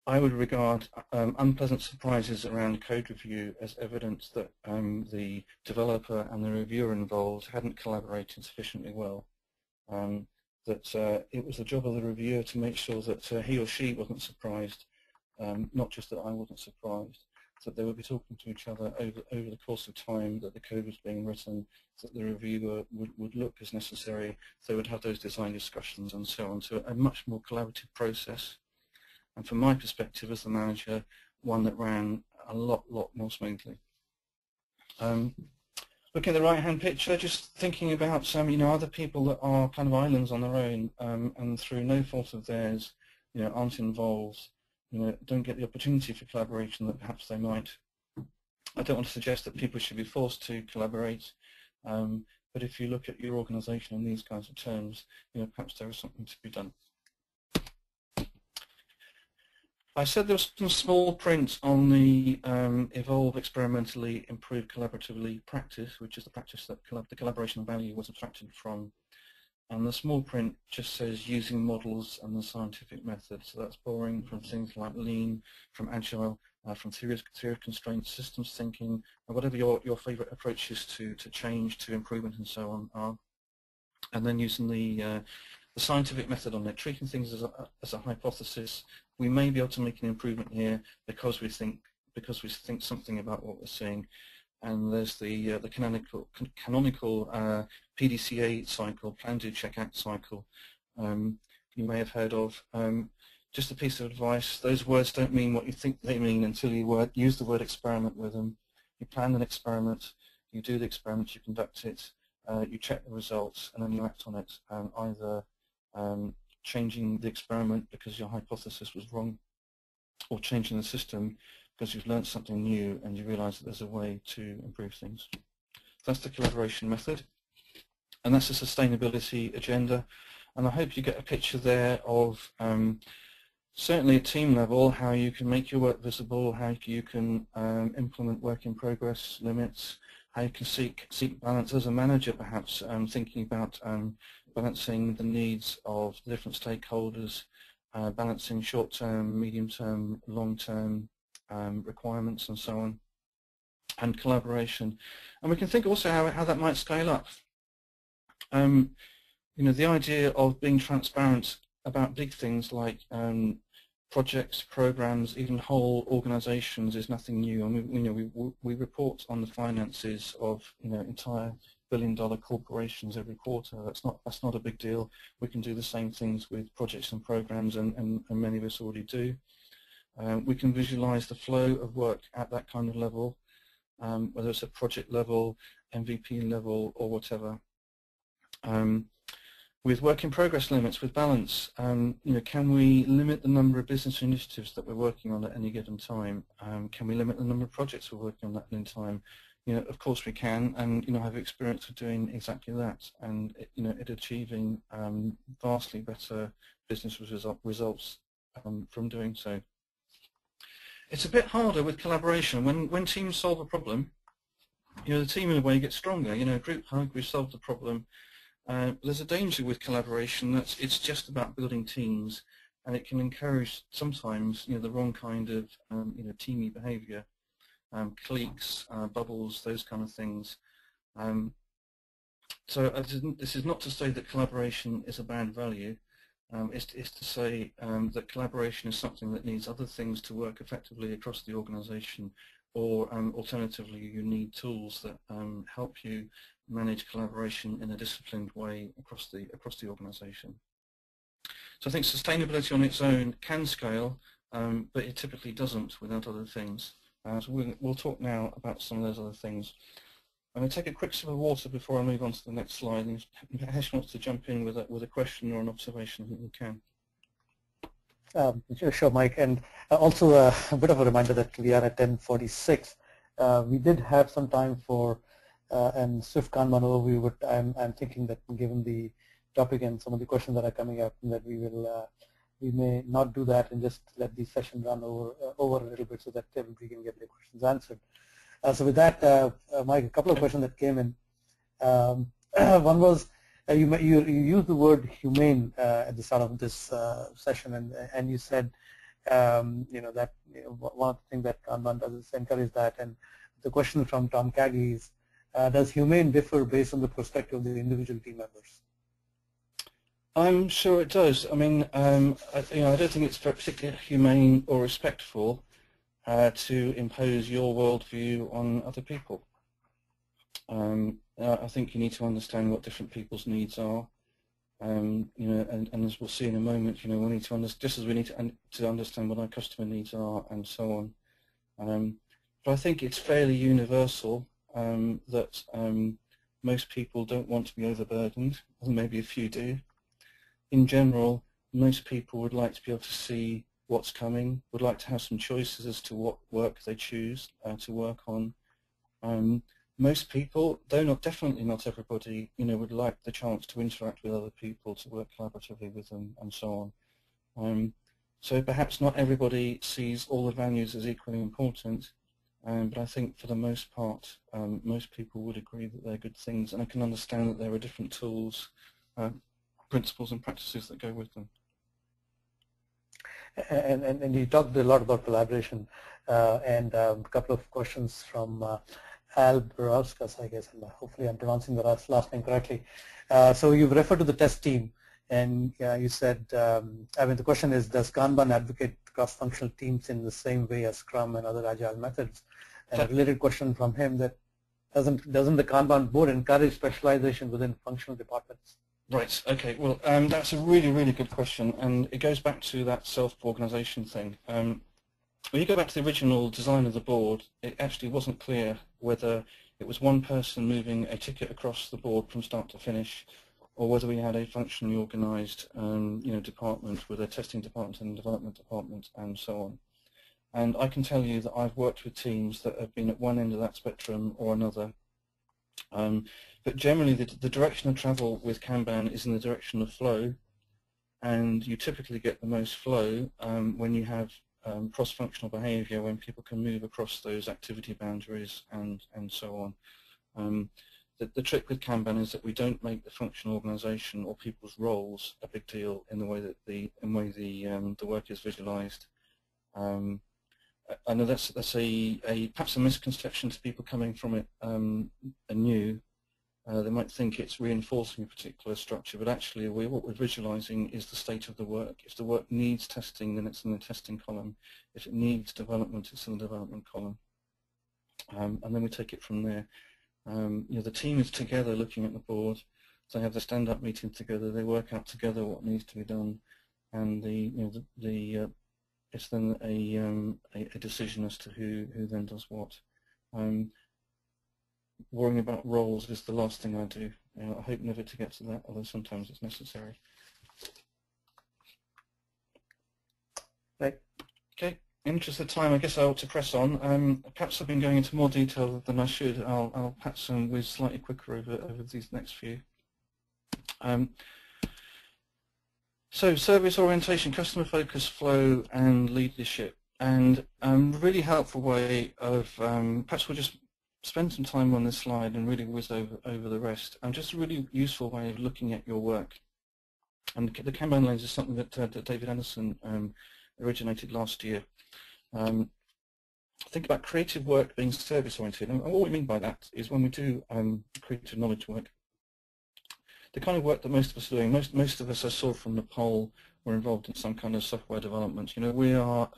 I would regard unpleasant surprises around code review as evidence that the developer and the reviewer involved hadn't collaborated sufficiently well. That it was the job of the reviewer to make sure that he or she wasn't surprised, not just that I wasn't surprised, that they would be talking to each other over the course of time, that the code was being written, that the reviewer would look as necessary, so they would have those design discussions and so on, so a much more collaborative process. And from my perspective as the manager, one that ran a lot more smoothly. Looking at the right-hand picture, just thinking about some, other people that are kind of islands on their own, and through no fault of theirs, aren't involved, don't get the opportunity for collaboration that perhaps they might. I don't want to suggest that people should be forced to collaborate, but if you look at your organisation in these kinds of terms, perhaps there is something to be done. I said there was some small print on the Evolve Experimentally, Improve Collaboratively practice, which is the practice that the collaboration value was abstracted from. And the small print just says using models and the scientific method. So that's borrowing from things like Lean, from Agile, from theory of constraints, systems thinking, or whatever your favorite approaches to change, to improvement and so on are. And then using the scientific method on it, treating things as a hypothesis. We may be able to make an improvement here because we think something about what we're seeing. And there's the canonical PDCA cycle, Plan, Do, Check, Act cycle. You may have heard of. Just a piece of advice: those words don't mean what you think they mean until you use the word experiment with them. You plan an experiment, you do the experiment, you conduct it, you check the results, and then you act on it. Either changing the experiment because your hypothesis was wrong, or changing the system because you've learned something new and you realize that there's a way to improve things. That's the collaboration method, and that's the sustainability agenda. And I hope you get a picture there of certainly at team level how you can make your work visible, how you can implement work in progress limits, how you can seek balance as a manager, perhaps thinking about balancing the needs of the different stakeholders, balancing short-term, medium-term, long-term requirements and so on, and collaboration. And we can think also how that might scale up. The idea of being transparent about big things like projects, programs, even whole organizations is nothing new. I mean, we report on the finances of entire billion-dollar corporations every quarter. That's not a big deal. We can do the same things with projects and programs, and many of us already do. We can visualize the flow of work at that kind of level, whether it's at project level, MVP level, or whatever. With work in progress limits, with balance, can we limit the number of business initiatives that we're working on at any given time? Can we limit the number of projects we're working on at any time? Of course we can, and I have experience of doing exactly that, and it achieving vastly better business results from doing so. It's a bit harder with collaboration. When teams solve a problem, the team in a way gets stronger. Group hug, we solved the problem. There's a danger with collaboration that it's just about building teams, and it can encourage sometimes the wrong kind of teamy behavior, cliques, bubbles, those kind of things. So this is not to say that collaboration is a bad value. It's to say that collaboration is something that needs other things to work effectively across the organization, or alternatively you need tools that help you manage collaboration in a disciplined way across the organization. So I think sustainability on its own can scale, but it typically doesn't without other things. So we'll talk now about some of those other things. I'm going to take a quick sip of water before I move on to the next slide. And if Hesh wants to jump in with a question or an observation, he can. Sure, Mike. And also a bit of a reminder that we are at 10:46. We did have some time for and Swift Kanban overview, but I'm thinking that given the topic and some of the questions that are coming up, that we may not do that and just let the session run over a little bit so that everybody can get their questions answered. So with that, Mike, a couple of questions that came in. One was you used the word humane at the start of this session, and you said that one of the things that Kanban does is encourage that. And the question from Tom Caggy is, does humane differ based on the perspective of the individual team members? I'm sure it does. I mean, I don't think it's particularly humane or respectful to impose your worldview on other people. I think you need to understand what different people's needs are. And as we'll see in a moment, we need to understand, just as we need to understand what our customer needs are, and so on. But I think it's fairly universal that most people don't want to be overburdened, and maybe a few do. In general, most people would like to be able to see what's coming, would like to have some choices as to what work they choose to work on. Most people, though definitely not everybody, would like the chance to interact with other people, to work collaboratively with them, and so on. So perhaps not everybody sees all the values as equally important, but I think for the most part, most people would agree that they're good things, and I can understand that there are different tools, principles and practices that go with them. And you talked a lot about collaboration, and a couple of questions from Al Borowskas, I guess, and hopefully I'm pronouncing the last name correctly. So you've referred to the test team, and you said, the question is, does Kanban advocate cross-functional teams in the same way as Scrum and other agile methods? And a related question from him, that doesn't the Kanban board encourage specialization within functional departments? Right, okay, well that's a really, really good question, and it goes back to that self-organization thing. When you go back to the original design of the board, it actually wasn't clear whether it was one person moving a ticket across the board from start to finish, or whether we had a functionally organized department with a testing department and a development department and so on. And I can tell you that I've worked with teams that have been at one end of that spectrum or another. But generally the direction of travel with Kanban is in the direction of flow, and you typically get the most flow when you have cross-functional behavior, when people can move across those activity boundaries and so on. The trick with Kanban is that we don't make the functional organization or people's roles a big deal in the way that the work is visualized. I know that's perhaps a misconception to people coming from it anew. They might think it's reinforcing a particular structure, but actually what we're visualizing is the state of the work. If the work needs testing, then it's in the testing column. If it needs development, it's in the development column. And then we take it from there. The team is together looking at the board. So they have the stand-up meeting together. They work out together what needs to be done, and it's then a decision as to who then does what. Worrying about roles is the last thing I do. I hope never to get to that, although sometimes it's necessary. Right. Okay, in interest of time, I guess I ought to press on. Perhaps I've been going into more detail than I should. I'll perhaps whiz slightly quicker over these next few. So service orientation, customer focus, flow, and leadership. And a really helpful way of, perhaps we'll just spend some time on this slide and really whiz over the rest. Just a really useful way of looking at your work. And the Kanban lens is something that David Anderson originated last year. Think about creative work being service-oriented. And what we mean by that is when we do creative knowledge work, the kind of work that most of us are doing, most of us I saw from the poll were involved in some kind of software development. We are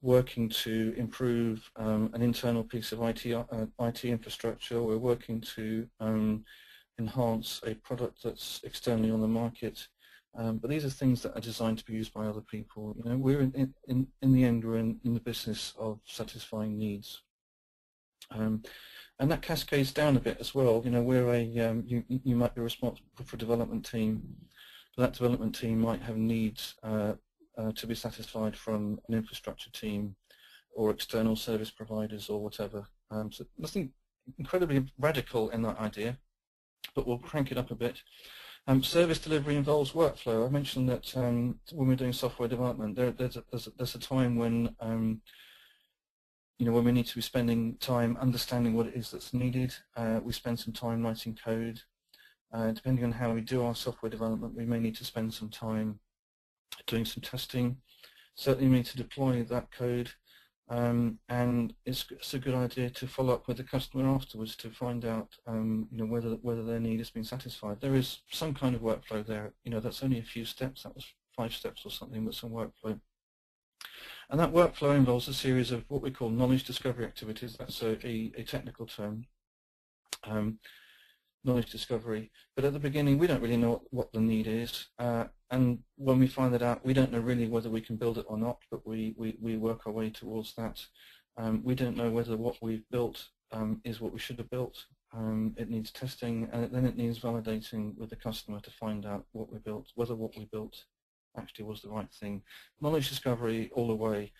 working to improve an internal piece of IT infrastructure. We're working to enhance a product that's externally on the market. But these are things that are designed to be used by other people. You know, we're in the end, we're in the business of satisfying needs. And that cascades down a bit as well. You know, we're you might be responsible for a development team, but that development team might have needs to be satisfied from an infrastructure team or external service providers or whatever. So nothing incredibly radical in that idea, but we'll crank it up a bit. Service delivery involves workflow. I mentioned that when we're doing software development, there's a time when you know, when we need to be spending time understanding what it is that's needed. We spend some time writing code. Depending on how we do our software development, we may need to spend some time doing some testing. Certainly we need to deploy that code, and it's a good idea to follow up with the customer afterwards to find out you know, whether their need has been satisfied. There is some kind of workflow there. You know, that's only a few steps. That was 5 steps or something, but some workflow. And that workflow involves a series of what we call knowledge discovery activities. That's a technical term, knowledge discovery. But at the beginning, we don't really know what the need is. And when we find that out, we don't know really whether we can build it or not, but we work our way towards that. We don't know whether what we've built is what we should have built. It needs testing, and then it needs validating with the customer to find out what we built, whether what we built actually was the right thing. Knowledge discovery all the way.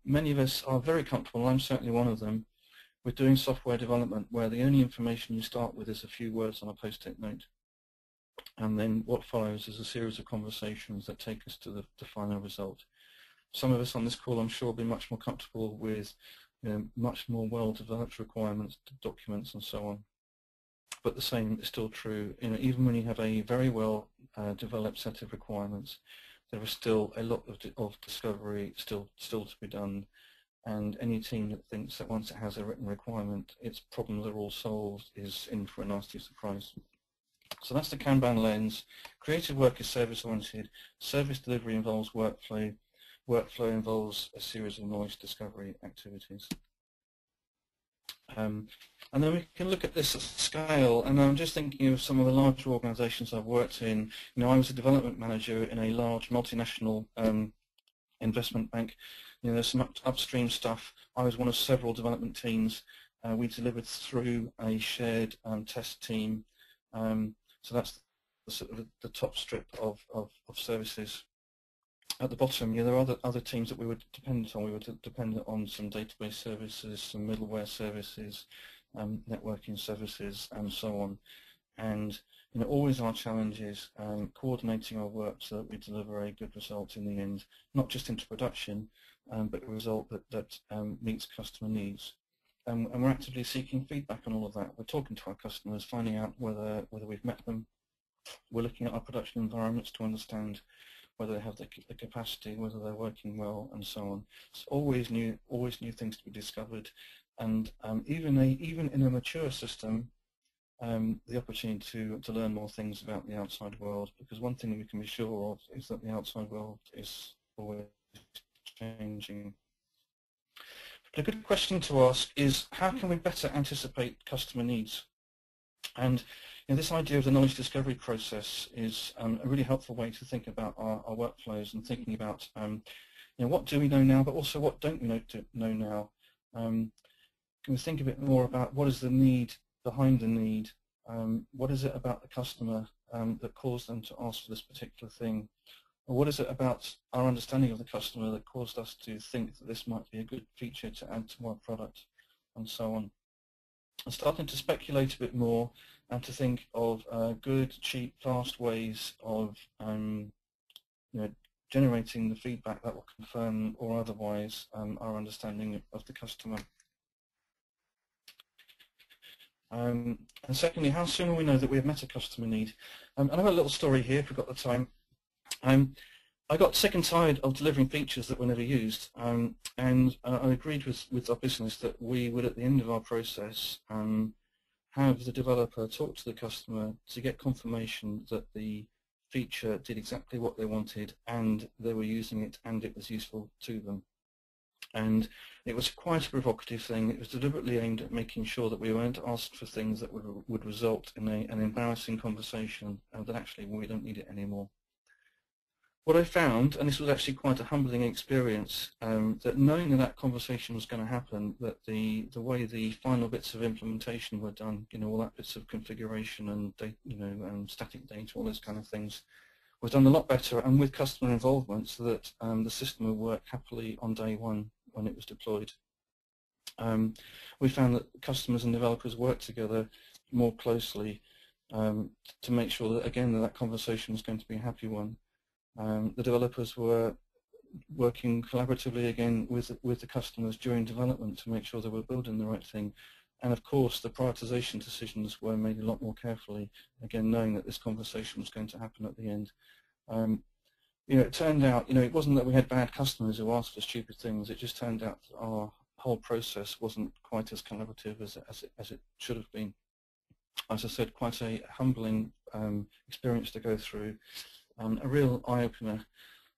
Many of us are very comfortable, and I'm certainly one of them, with doing software development where the only information you start with is a few words on a post-it note. And then what follows is a series of conversations that take us to the final result. Some of us on this call, I'm sure, will be much more comfortable with, you know, much more well-developed requirements, documents, and so on. But the same is still true. You know, even when you have a very well developed set of requirements, there is still a lot of discovery still to be done. And any team that thinks that once it has a written requirement, its problems are all solved is in for a nasty surprise. So that's the Kanban lens. Creative work is service-oriented. Service delivery involves workflow. Workflow involves a series of knowledge discovery activities. And then we can look at this at scale, and I'm just thinking of some of the larger organizations I've worked in. You know, I was a development manager in a large multinational investment bank. You know, there's some upstream stuff. I was one of several development teams. We delivered through a shared test team. So that's the sort of the top strip of services. At the bottom, yeah, there are other teams that we were dependent on. We were dependent on some database services, some middleware services, networking services, and so on. And you know, always our challenge is coordinating our work so that we deliver a good result in the end, not just into production, but a result that meets customer needs. And we're actively seeking feedback on all of that. We're talking to our customers, finding out whether we've met them. We're looking at our production environments to understand whether they have the capacity, whether they're working well, and so on. It's always new things to be discovered, and even in a mature system, the opportunity to learn more things about the outside world. Because one thing we can be sure of is that the outside world is always changing. But a good question to ask is, how can we better anticipate customer needs? And you know, this idea of the knowledge discovery process is a really helpful way to think about our workflows and thinking about you know, what do we know now, but also what don't we know now. Can we think a bit more about what is the need behind the need? What is it about the customer that caused them to ask for this particular thing? Or what is it about our understanding of the customer that caused us to think that this might be a good feature to add to our product, and so on. And starting to speculate a bit more and to think of good, cheap, fast ways of you know, generating the feedback that will confirm or otherwise our understanding of the customer. And secondly, how soon will we know that we have met a customer need? And I've got a little story here if we've got the time. I got sick and tired of delivering features that were never used, and I agreed with our business that we would, at the end of our process, have the developer talk to the customer to get confirmation that the feature did exactly what they wanted and they were using it and it was useful to them. And it was quite a provocative thing. It was deliberately aimed at making sure that we weren't asked for things that would result in an embarrassing conversation, and that actually we don't need it anymore. What I found, and this was actually quite a humbling experience, that knowing that conversation was going to happen, that the way the final bits of implementation were done, all that bits of configuration and static data, all those kind of things, was done a lot better and with customer involvement, so that the system would work happily on day one when it was deployed. We found that customers and developers worked together more closely to make sure that, again, that conversation was going to be a happy one. The developers were working collaboratively again with the customers during development to make sure they were building the right thing. And of course, the prioritization decisions were made a lot more carefully, again, knowing that this conversation was going to happen at the end. It turned out, it wasn't that we had bad customers who asked for stupid things. It just turned out that our whole process wasn't quite as collaborative as it should have been. As I said, quite a humbling experience to go through. A real eye-opener,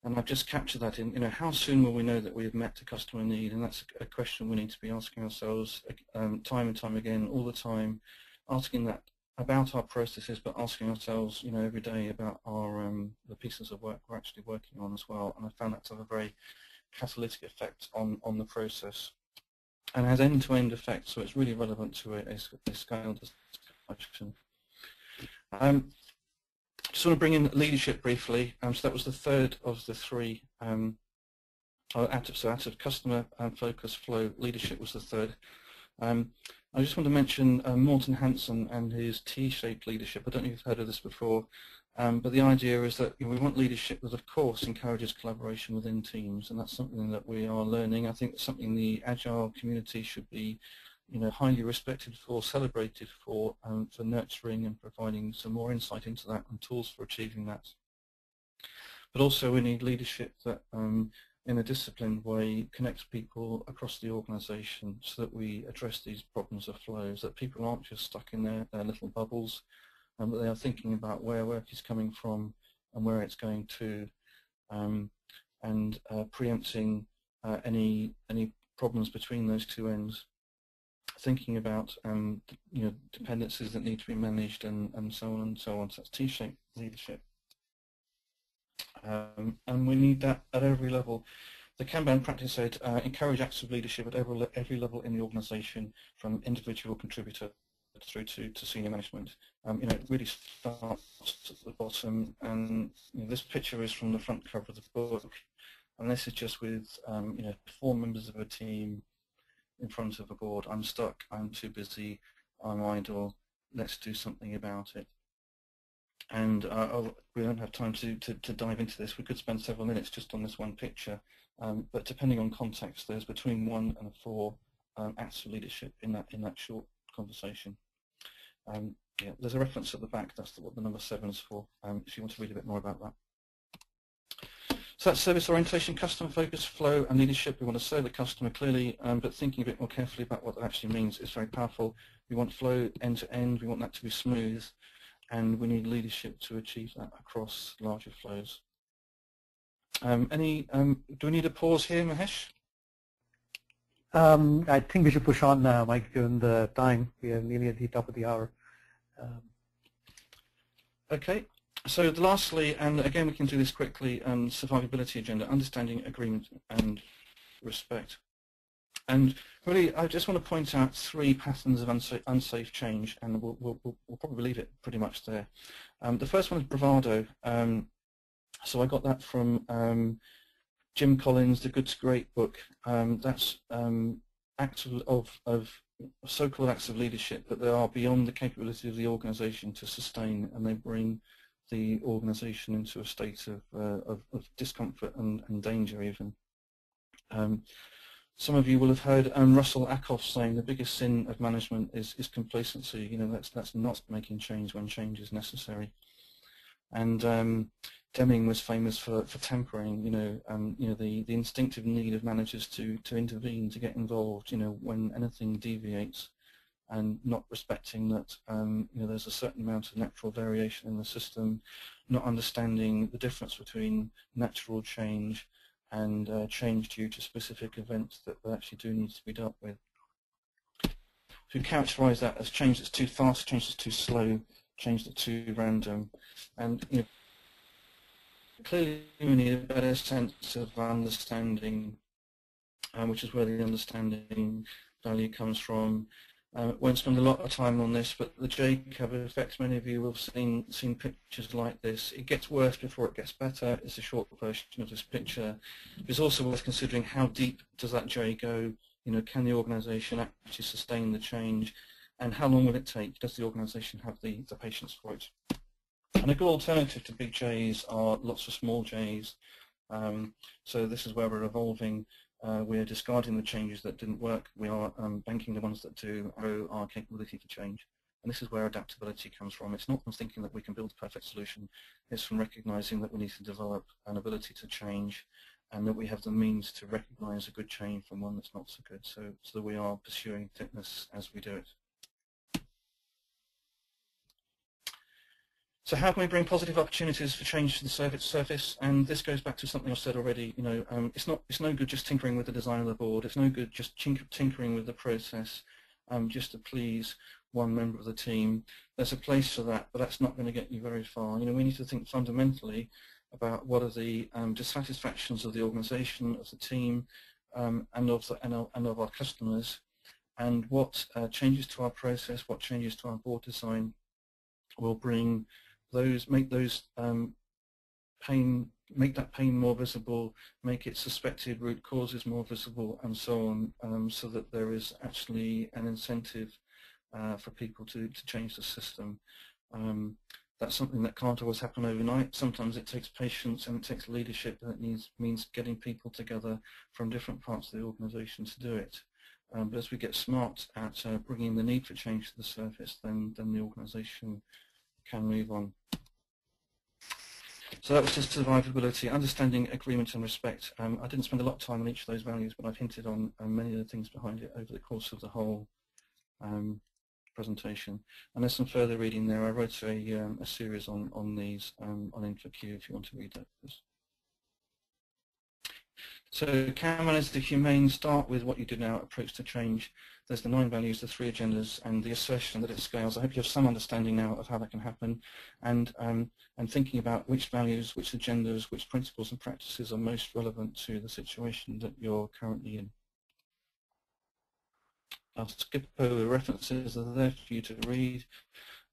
and I've just captured that in, how soon will we know that we have met the customer need? And that's a question we need to be asking ourselves time and time again, all the time, asking that about our processes, but asking ourselves, every day about our the pieces of work we're actually working on as well. And I found that to have a very catalytic effect on the process, and has end-to-end effect, so it's really relevant to a scaled discussion. Just want to bring in leadership briefly. So that was the third of the three. Out of customer focus, flow, leadership was the third. I just want to mention Morten Hansen and his T-shaped leadership. I don't know if you've heard of this before, but the idea is that we want leadership that, of course, encourages collaboration within teams, and that's something that we are learning. I think it's something the Agile community should be highly respected for, celebrated for nurturing and providing some more insight into that and tools for achieving that. But also we need leadership that, in a disciplined way, connects people across the organization so that we address these problems of flows, that people aren't just stuck in their little bubbles, but they are thinking about where work is coming from and where it's going to, and preempting any problems between those two ends. Thinking about dependencies that need to be managed and so on and so on. So that's T-shaped leadership, and we need that at every level. The Kanban practice said encourage active leadership at every level in the organisation, from individual contributor through to senior management. It really starts at the bottom, and this picture is from the front cover of the book, and this is just with 4 members of a team in front of a board. I'm stuck, I'm too busy, I'm idle, let's do something about it. And we don't have time to dive into this. We could spend several minutes just on this one picture, but depending on context, there's between 1 and 4 acts of leadership in that short conversation. Yeah, there's a reference at the back, that's what the number 7 is for, if you want to read a bit more about that. So that's service orientation, customer focus, flow, and leadership. We want to serve the customer clearly, but thinking a bit more carefully about what that actually means is very powerful. We want flow end to end, we want that to be smooth, and we need leadership to achieve that across larger flows. Do we need a pause here, Mahesh? I think we should push on, Mike, given the time. We are nearly at the top of the hour. Okay. So lastly, and again we can do this quickly, survivability agenda, understanding, agreement, and respect. And really, I just want to point out 3 patterns of unsafe change, and we'll probably leave it pretty much there. The first one is bravado. So I got that from Jim Collins' The Good to Great book. That's acts of so-called acts of leadership, but they are beyond the capability of the organisation to sustain, and they bring the organisation into a state of discomfort and danger even. Some of you will have heard Russell Ackoff saying the biggest sin of management is complacency. That's not making change when change is necessary. And Deming was famous for tempering, the instinctive need of managers to intervene, to get involved, when anything deviates, and not respecting that there's a certain amount of natural variation in the system, not understanding the difference between natural change and change due to specific events that actually do need to be dealt with. To characterize that as change that's too fast, change that's too slow, change that's too random, and clearly we need a better sense of understanding, which is where the understanding value comes from. Won't spend a lot of time on this, but the J-curve effect, many of you will have seen pictures like this. It gets worse before it gets better. It's a short version of this picture. It's also worth considering how deep does that J go. Can the organization actually sustain the change, and how long will it take? Does the organization have the patience for it? And a good alternative to big J's are lots of small J's. So this is where we're evolving. We're discarding the changes that didn't work. We are banking the ones that do, grow our capability to change. And this is where adaptability comes from. It's not from thinking that we can build a perfect solution. It's from recognizing that we need to develop an ability to change, and that we have the means to recognize a good change from one that's not so good. So that we are pursuing fitness as we do it. So how can we bring positive opportunities for change to the surface? And this goes back to something I've said already. It's no good just tinkering with the design of the board. It's no good just tinkering with the process just to please one member of the team. There's a place for that, but that's not going to get you very far. We need to think fundamentally about what are the dissatisfactions of the organization, of the team, and of our customers, and what changes to our process, what changes to our board design will bring those, make that pain more visible, make its suspected root causes more visible, and so on, so that there is actually an incentive for people to change the system. That's something that can't always happen overnight. Sometimes it takes patience and it takes leadership, and it means getting people together from different parts of the organization to do it. But as we get smart at bringing the need for change to the surface, then the organization can move on. So that was just survivability, understanding, agreement and respect. I didn't spend a lot of time on each of those values, but I've hinted on many of the things behind it over the course of the whole presentation. And there's some further reading there. I wrote a series on these on InfoQ if you want to read that. So Kanban is the humane, start with what you do now, approach to change. There's the 9 values, the 3 agendas, and the assertion that it scales. I hope you have some understanding now of how that can happen, and thinking about which values, which agendas, which principles and practices are most relevant to the situation that you're currently in. I'll skip over references that are there for you to read,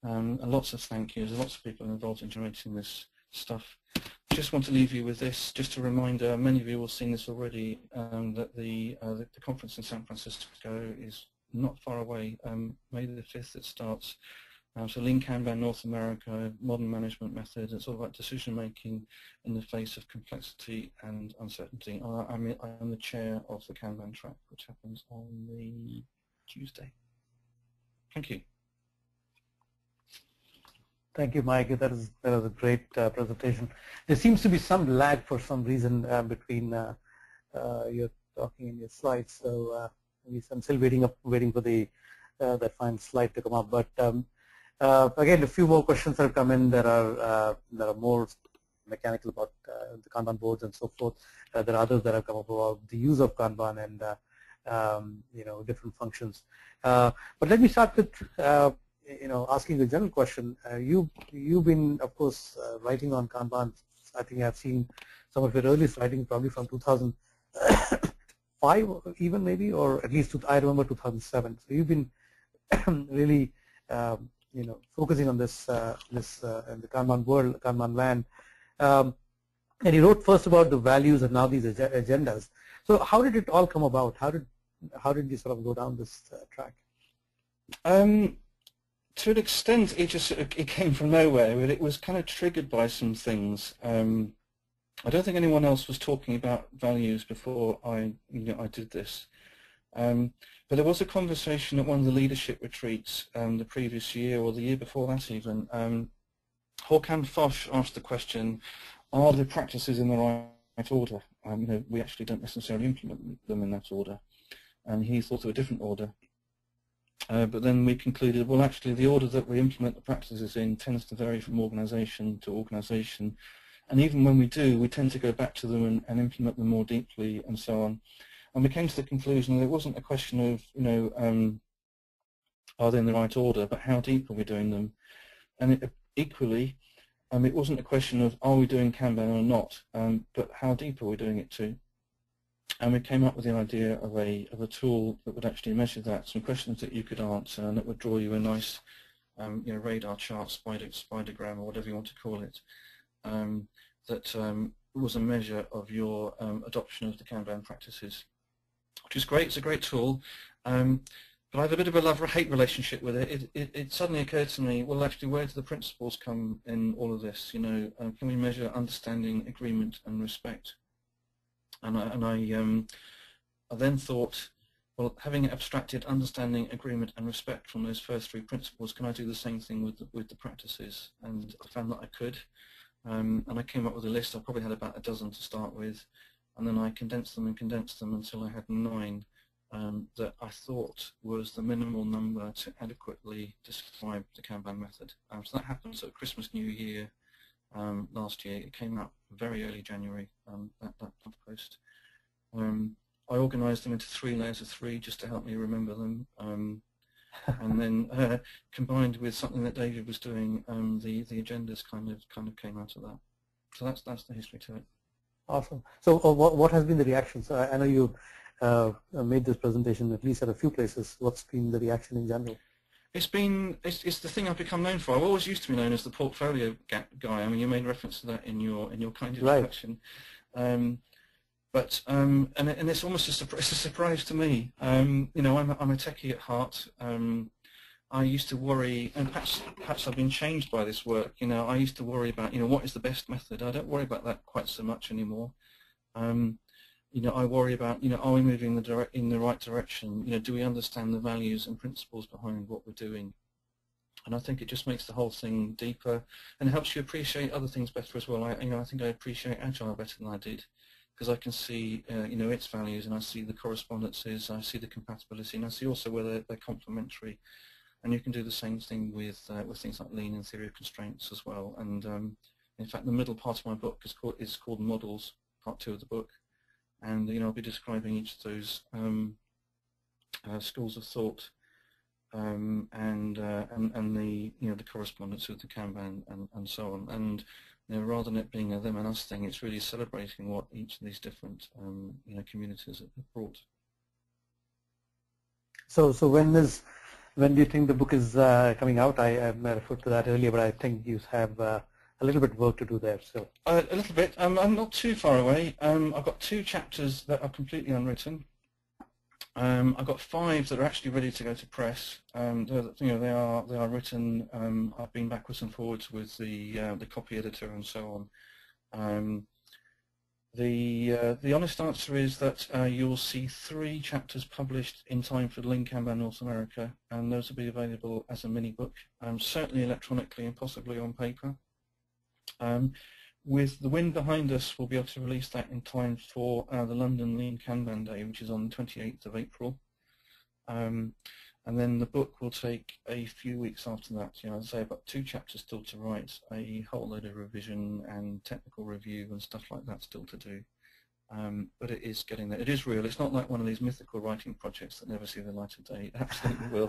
and lots of thank yous. There's lots of people involved in generating this stuff. Just want to leave you with this, just a reminder, many of you will have seen this already, that the conference in San Francisco is not far away, May the 5th it starts. So Lean Kanban North America, modern management method, it's all about decision making in the face of complexity and uncertainty. I'm the chair of the Kanban track, which happens on the Tuesday. Thank you. Thank you, Mike. That was a great presentation. There seems to be some lag for some reason between your talking and your slides. So I'm still waiting for the that fine slide to come up. But again, a few more questions have come in that are more mechanical about the Kanban boards and so forth. There are others that have come up about the use of Kanban and different functions. But let me start with asking a general question. You've been, of course, writing on Kanban. I think I've seen some of your earliest writing probably from 2005, even maybe, or at least I remember 2007. So you've been really, focusing on this in the Kanban world, Kanban land. And you wrote first about the values and now these agendas. So how did it all come about? How did you sort of go down this track? To an extent, it came from nowhere, but it was kind of triggered by some things. I don't think anyone else was talking about values before I did this. But there was a conversation at one of the leadership retreats the previous year, or the year before that even. Håkan Fosh asked the question, are the practices in the right order? We actually don't necessarily implement them in that order. And he thought of a different order. But then we concluded, well, actually, the order that we implement the practices in tends to vary from organization to organization, And even when we do, we tend to go back to them and implement them more deeply and so on. And we came to the conclusion that it wasn't a question of, are they in the right order, but how deep are we doing them? And equally, it wasn't a question of are we doing Kanban or not, but how deep are we doing it to? And we came up with the idea of a tool that would actually measure that, some questions that you could answer, and that would draw you a nice radar chart, spidergram, or whatever you want to call it, that was a measure of your adoption of the Kanban practices, which is great. It's a great tool. But I have a bit of a love-hate relationship with it. It suddenly occurred to me, well, actually, where do the principles come in all of this? Can we measure understanding, agreement, and respect? And I then thought, well, having abstracted understanding, agreement, and respect from those first three principles, can I do the same thing with the practices? And I found that I could. And I came up with a list. I probably had about a dozen to start with, and then I condensed them until I had 9. That I thought was the minimal number to adequately describe the Kanban method. So that happened at Christmas, New Year last year. It came out very early January, that blog post. I organised them into 3 layers of 3 just to help me remember them, and then combined with something that David was doing, the agendas kind of came out of that. So that's the history to it. Awesome. So what has been the reaction? So I know you made this presentation at least at a few places. What's been the reaction in general? It's the thing I've become known for. I've always used to be known as the portfolio guy. I mean, you made reference to that in your kind introduction. Right. And it's almost a surprise to me. I'm a techie at heart. I used to worry, and perhaps I've been changed by this work. I used to worry about what is the best method. I don't worry about that quite so much anymore. I worry about, are we moving in the right direction? Do we understand the values and principles behind what we're doing? And I think it just makes the whole thing deeper, and it helps you appreciate other things better as well. I think I appreciate Agile better than I did, because I can see, its values, and I see the correspondences, I see the compatibility, and I see also whether they're complementary. And you can do the same thing with things like Lean and Theory of Constraints as well. And in fact, the middle part of my book is called Models, part 2 of the book. And I'll be describing each of those schools of thought and the the correspondence with the Kanban and so on. And rather than it being a them and us thing, it's really celebrating what each of these different communities have brought. So when do you think the book is coming out? I referred to that earlier, but I think you have a little bit of work to do there. So a little bit. I'm not too far away. I've got 2 chapters that are completely unwritten. I've got 5 that are actually ready to go to press. They are written. I've been backwards and forwards with the copy editor and so on. The honest answer is that you'll see 3 chapters published in time for Lean Kanban North America, and those will be available as a mini book, certainly electronically and possibly on paper. With the wind behind us, we'll be able to release that in time for the London Lean Kanban Day, which is on the 28th of April. And then the book will take a few weeks after that. I'd say about 2 chapters still to write, a whole load of revision and technical review and stuff like that still to do. But it is getting there. It is real. It's not like one of these mythical writing projects that never see the light of day. It absolutely will.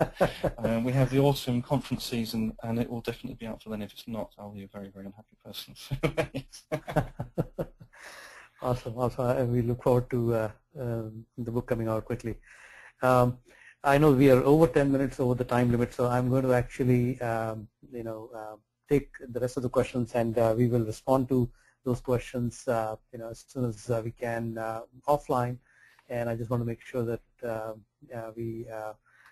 We have the autumn conference season, and it will definitely be out for then. If it's not, I'll be a very, very unhappy person. Awesome. We look forward to the book coming out quickly. I know we are over 10 minutes over the time limit, so I'm going to actually, take the rest of the questions, and we will respond to those questions, as soon as we can offline. And I just want to make sure that we,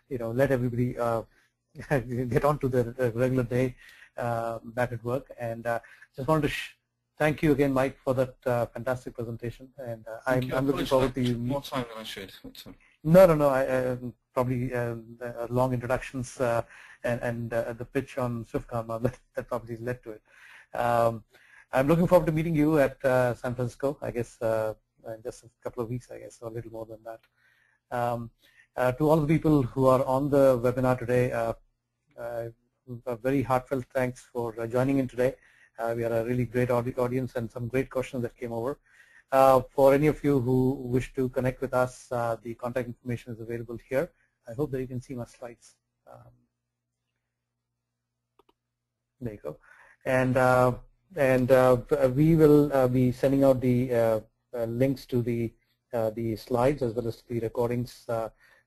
let everybody get on to the regular day back at work. And just wanted to thank you again, Mike, for that fantastic presentation. And I'm looking forward to you. More time than I should. No. I probably long introductions and the pitch on SwiftKanban that probably led to it. I'm looking forward to meeting you at San Francisco, I guess, in just a couple of weeks, I guess, or a little more than that. To all the people who are on the webinar today, a very heartfelt thanks for joining in today. We had a really great audience and some great questions that came over. For any of you who wish to connect with us, the contact information is available here. I hope that you can see my slides. There you go. And we will be sending out the links to the slides as well as the recordings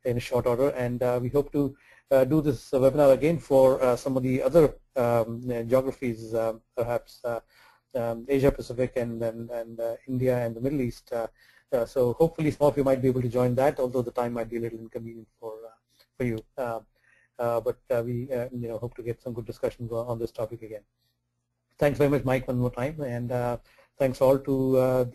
in a short order. And we hope to do this webinar again for some of the other geographies, perhaps Asia Pacific and India and the Middle East. So hopefully some of you might be able to join that, although the time might be a little inconvenient for you. But we hope to get some good discussions on this topic again. Thanks very much, Mike, one more time, and thanks all to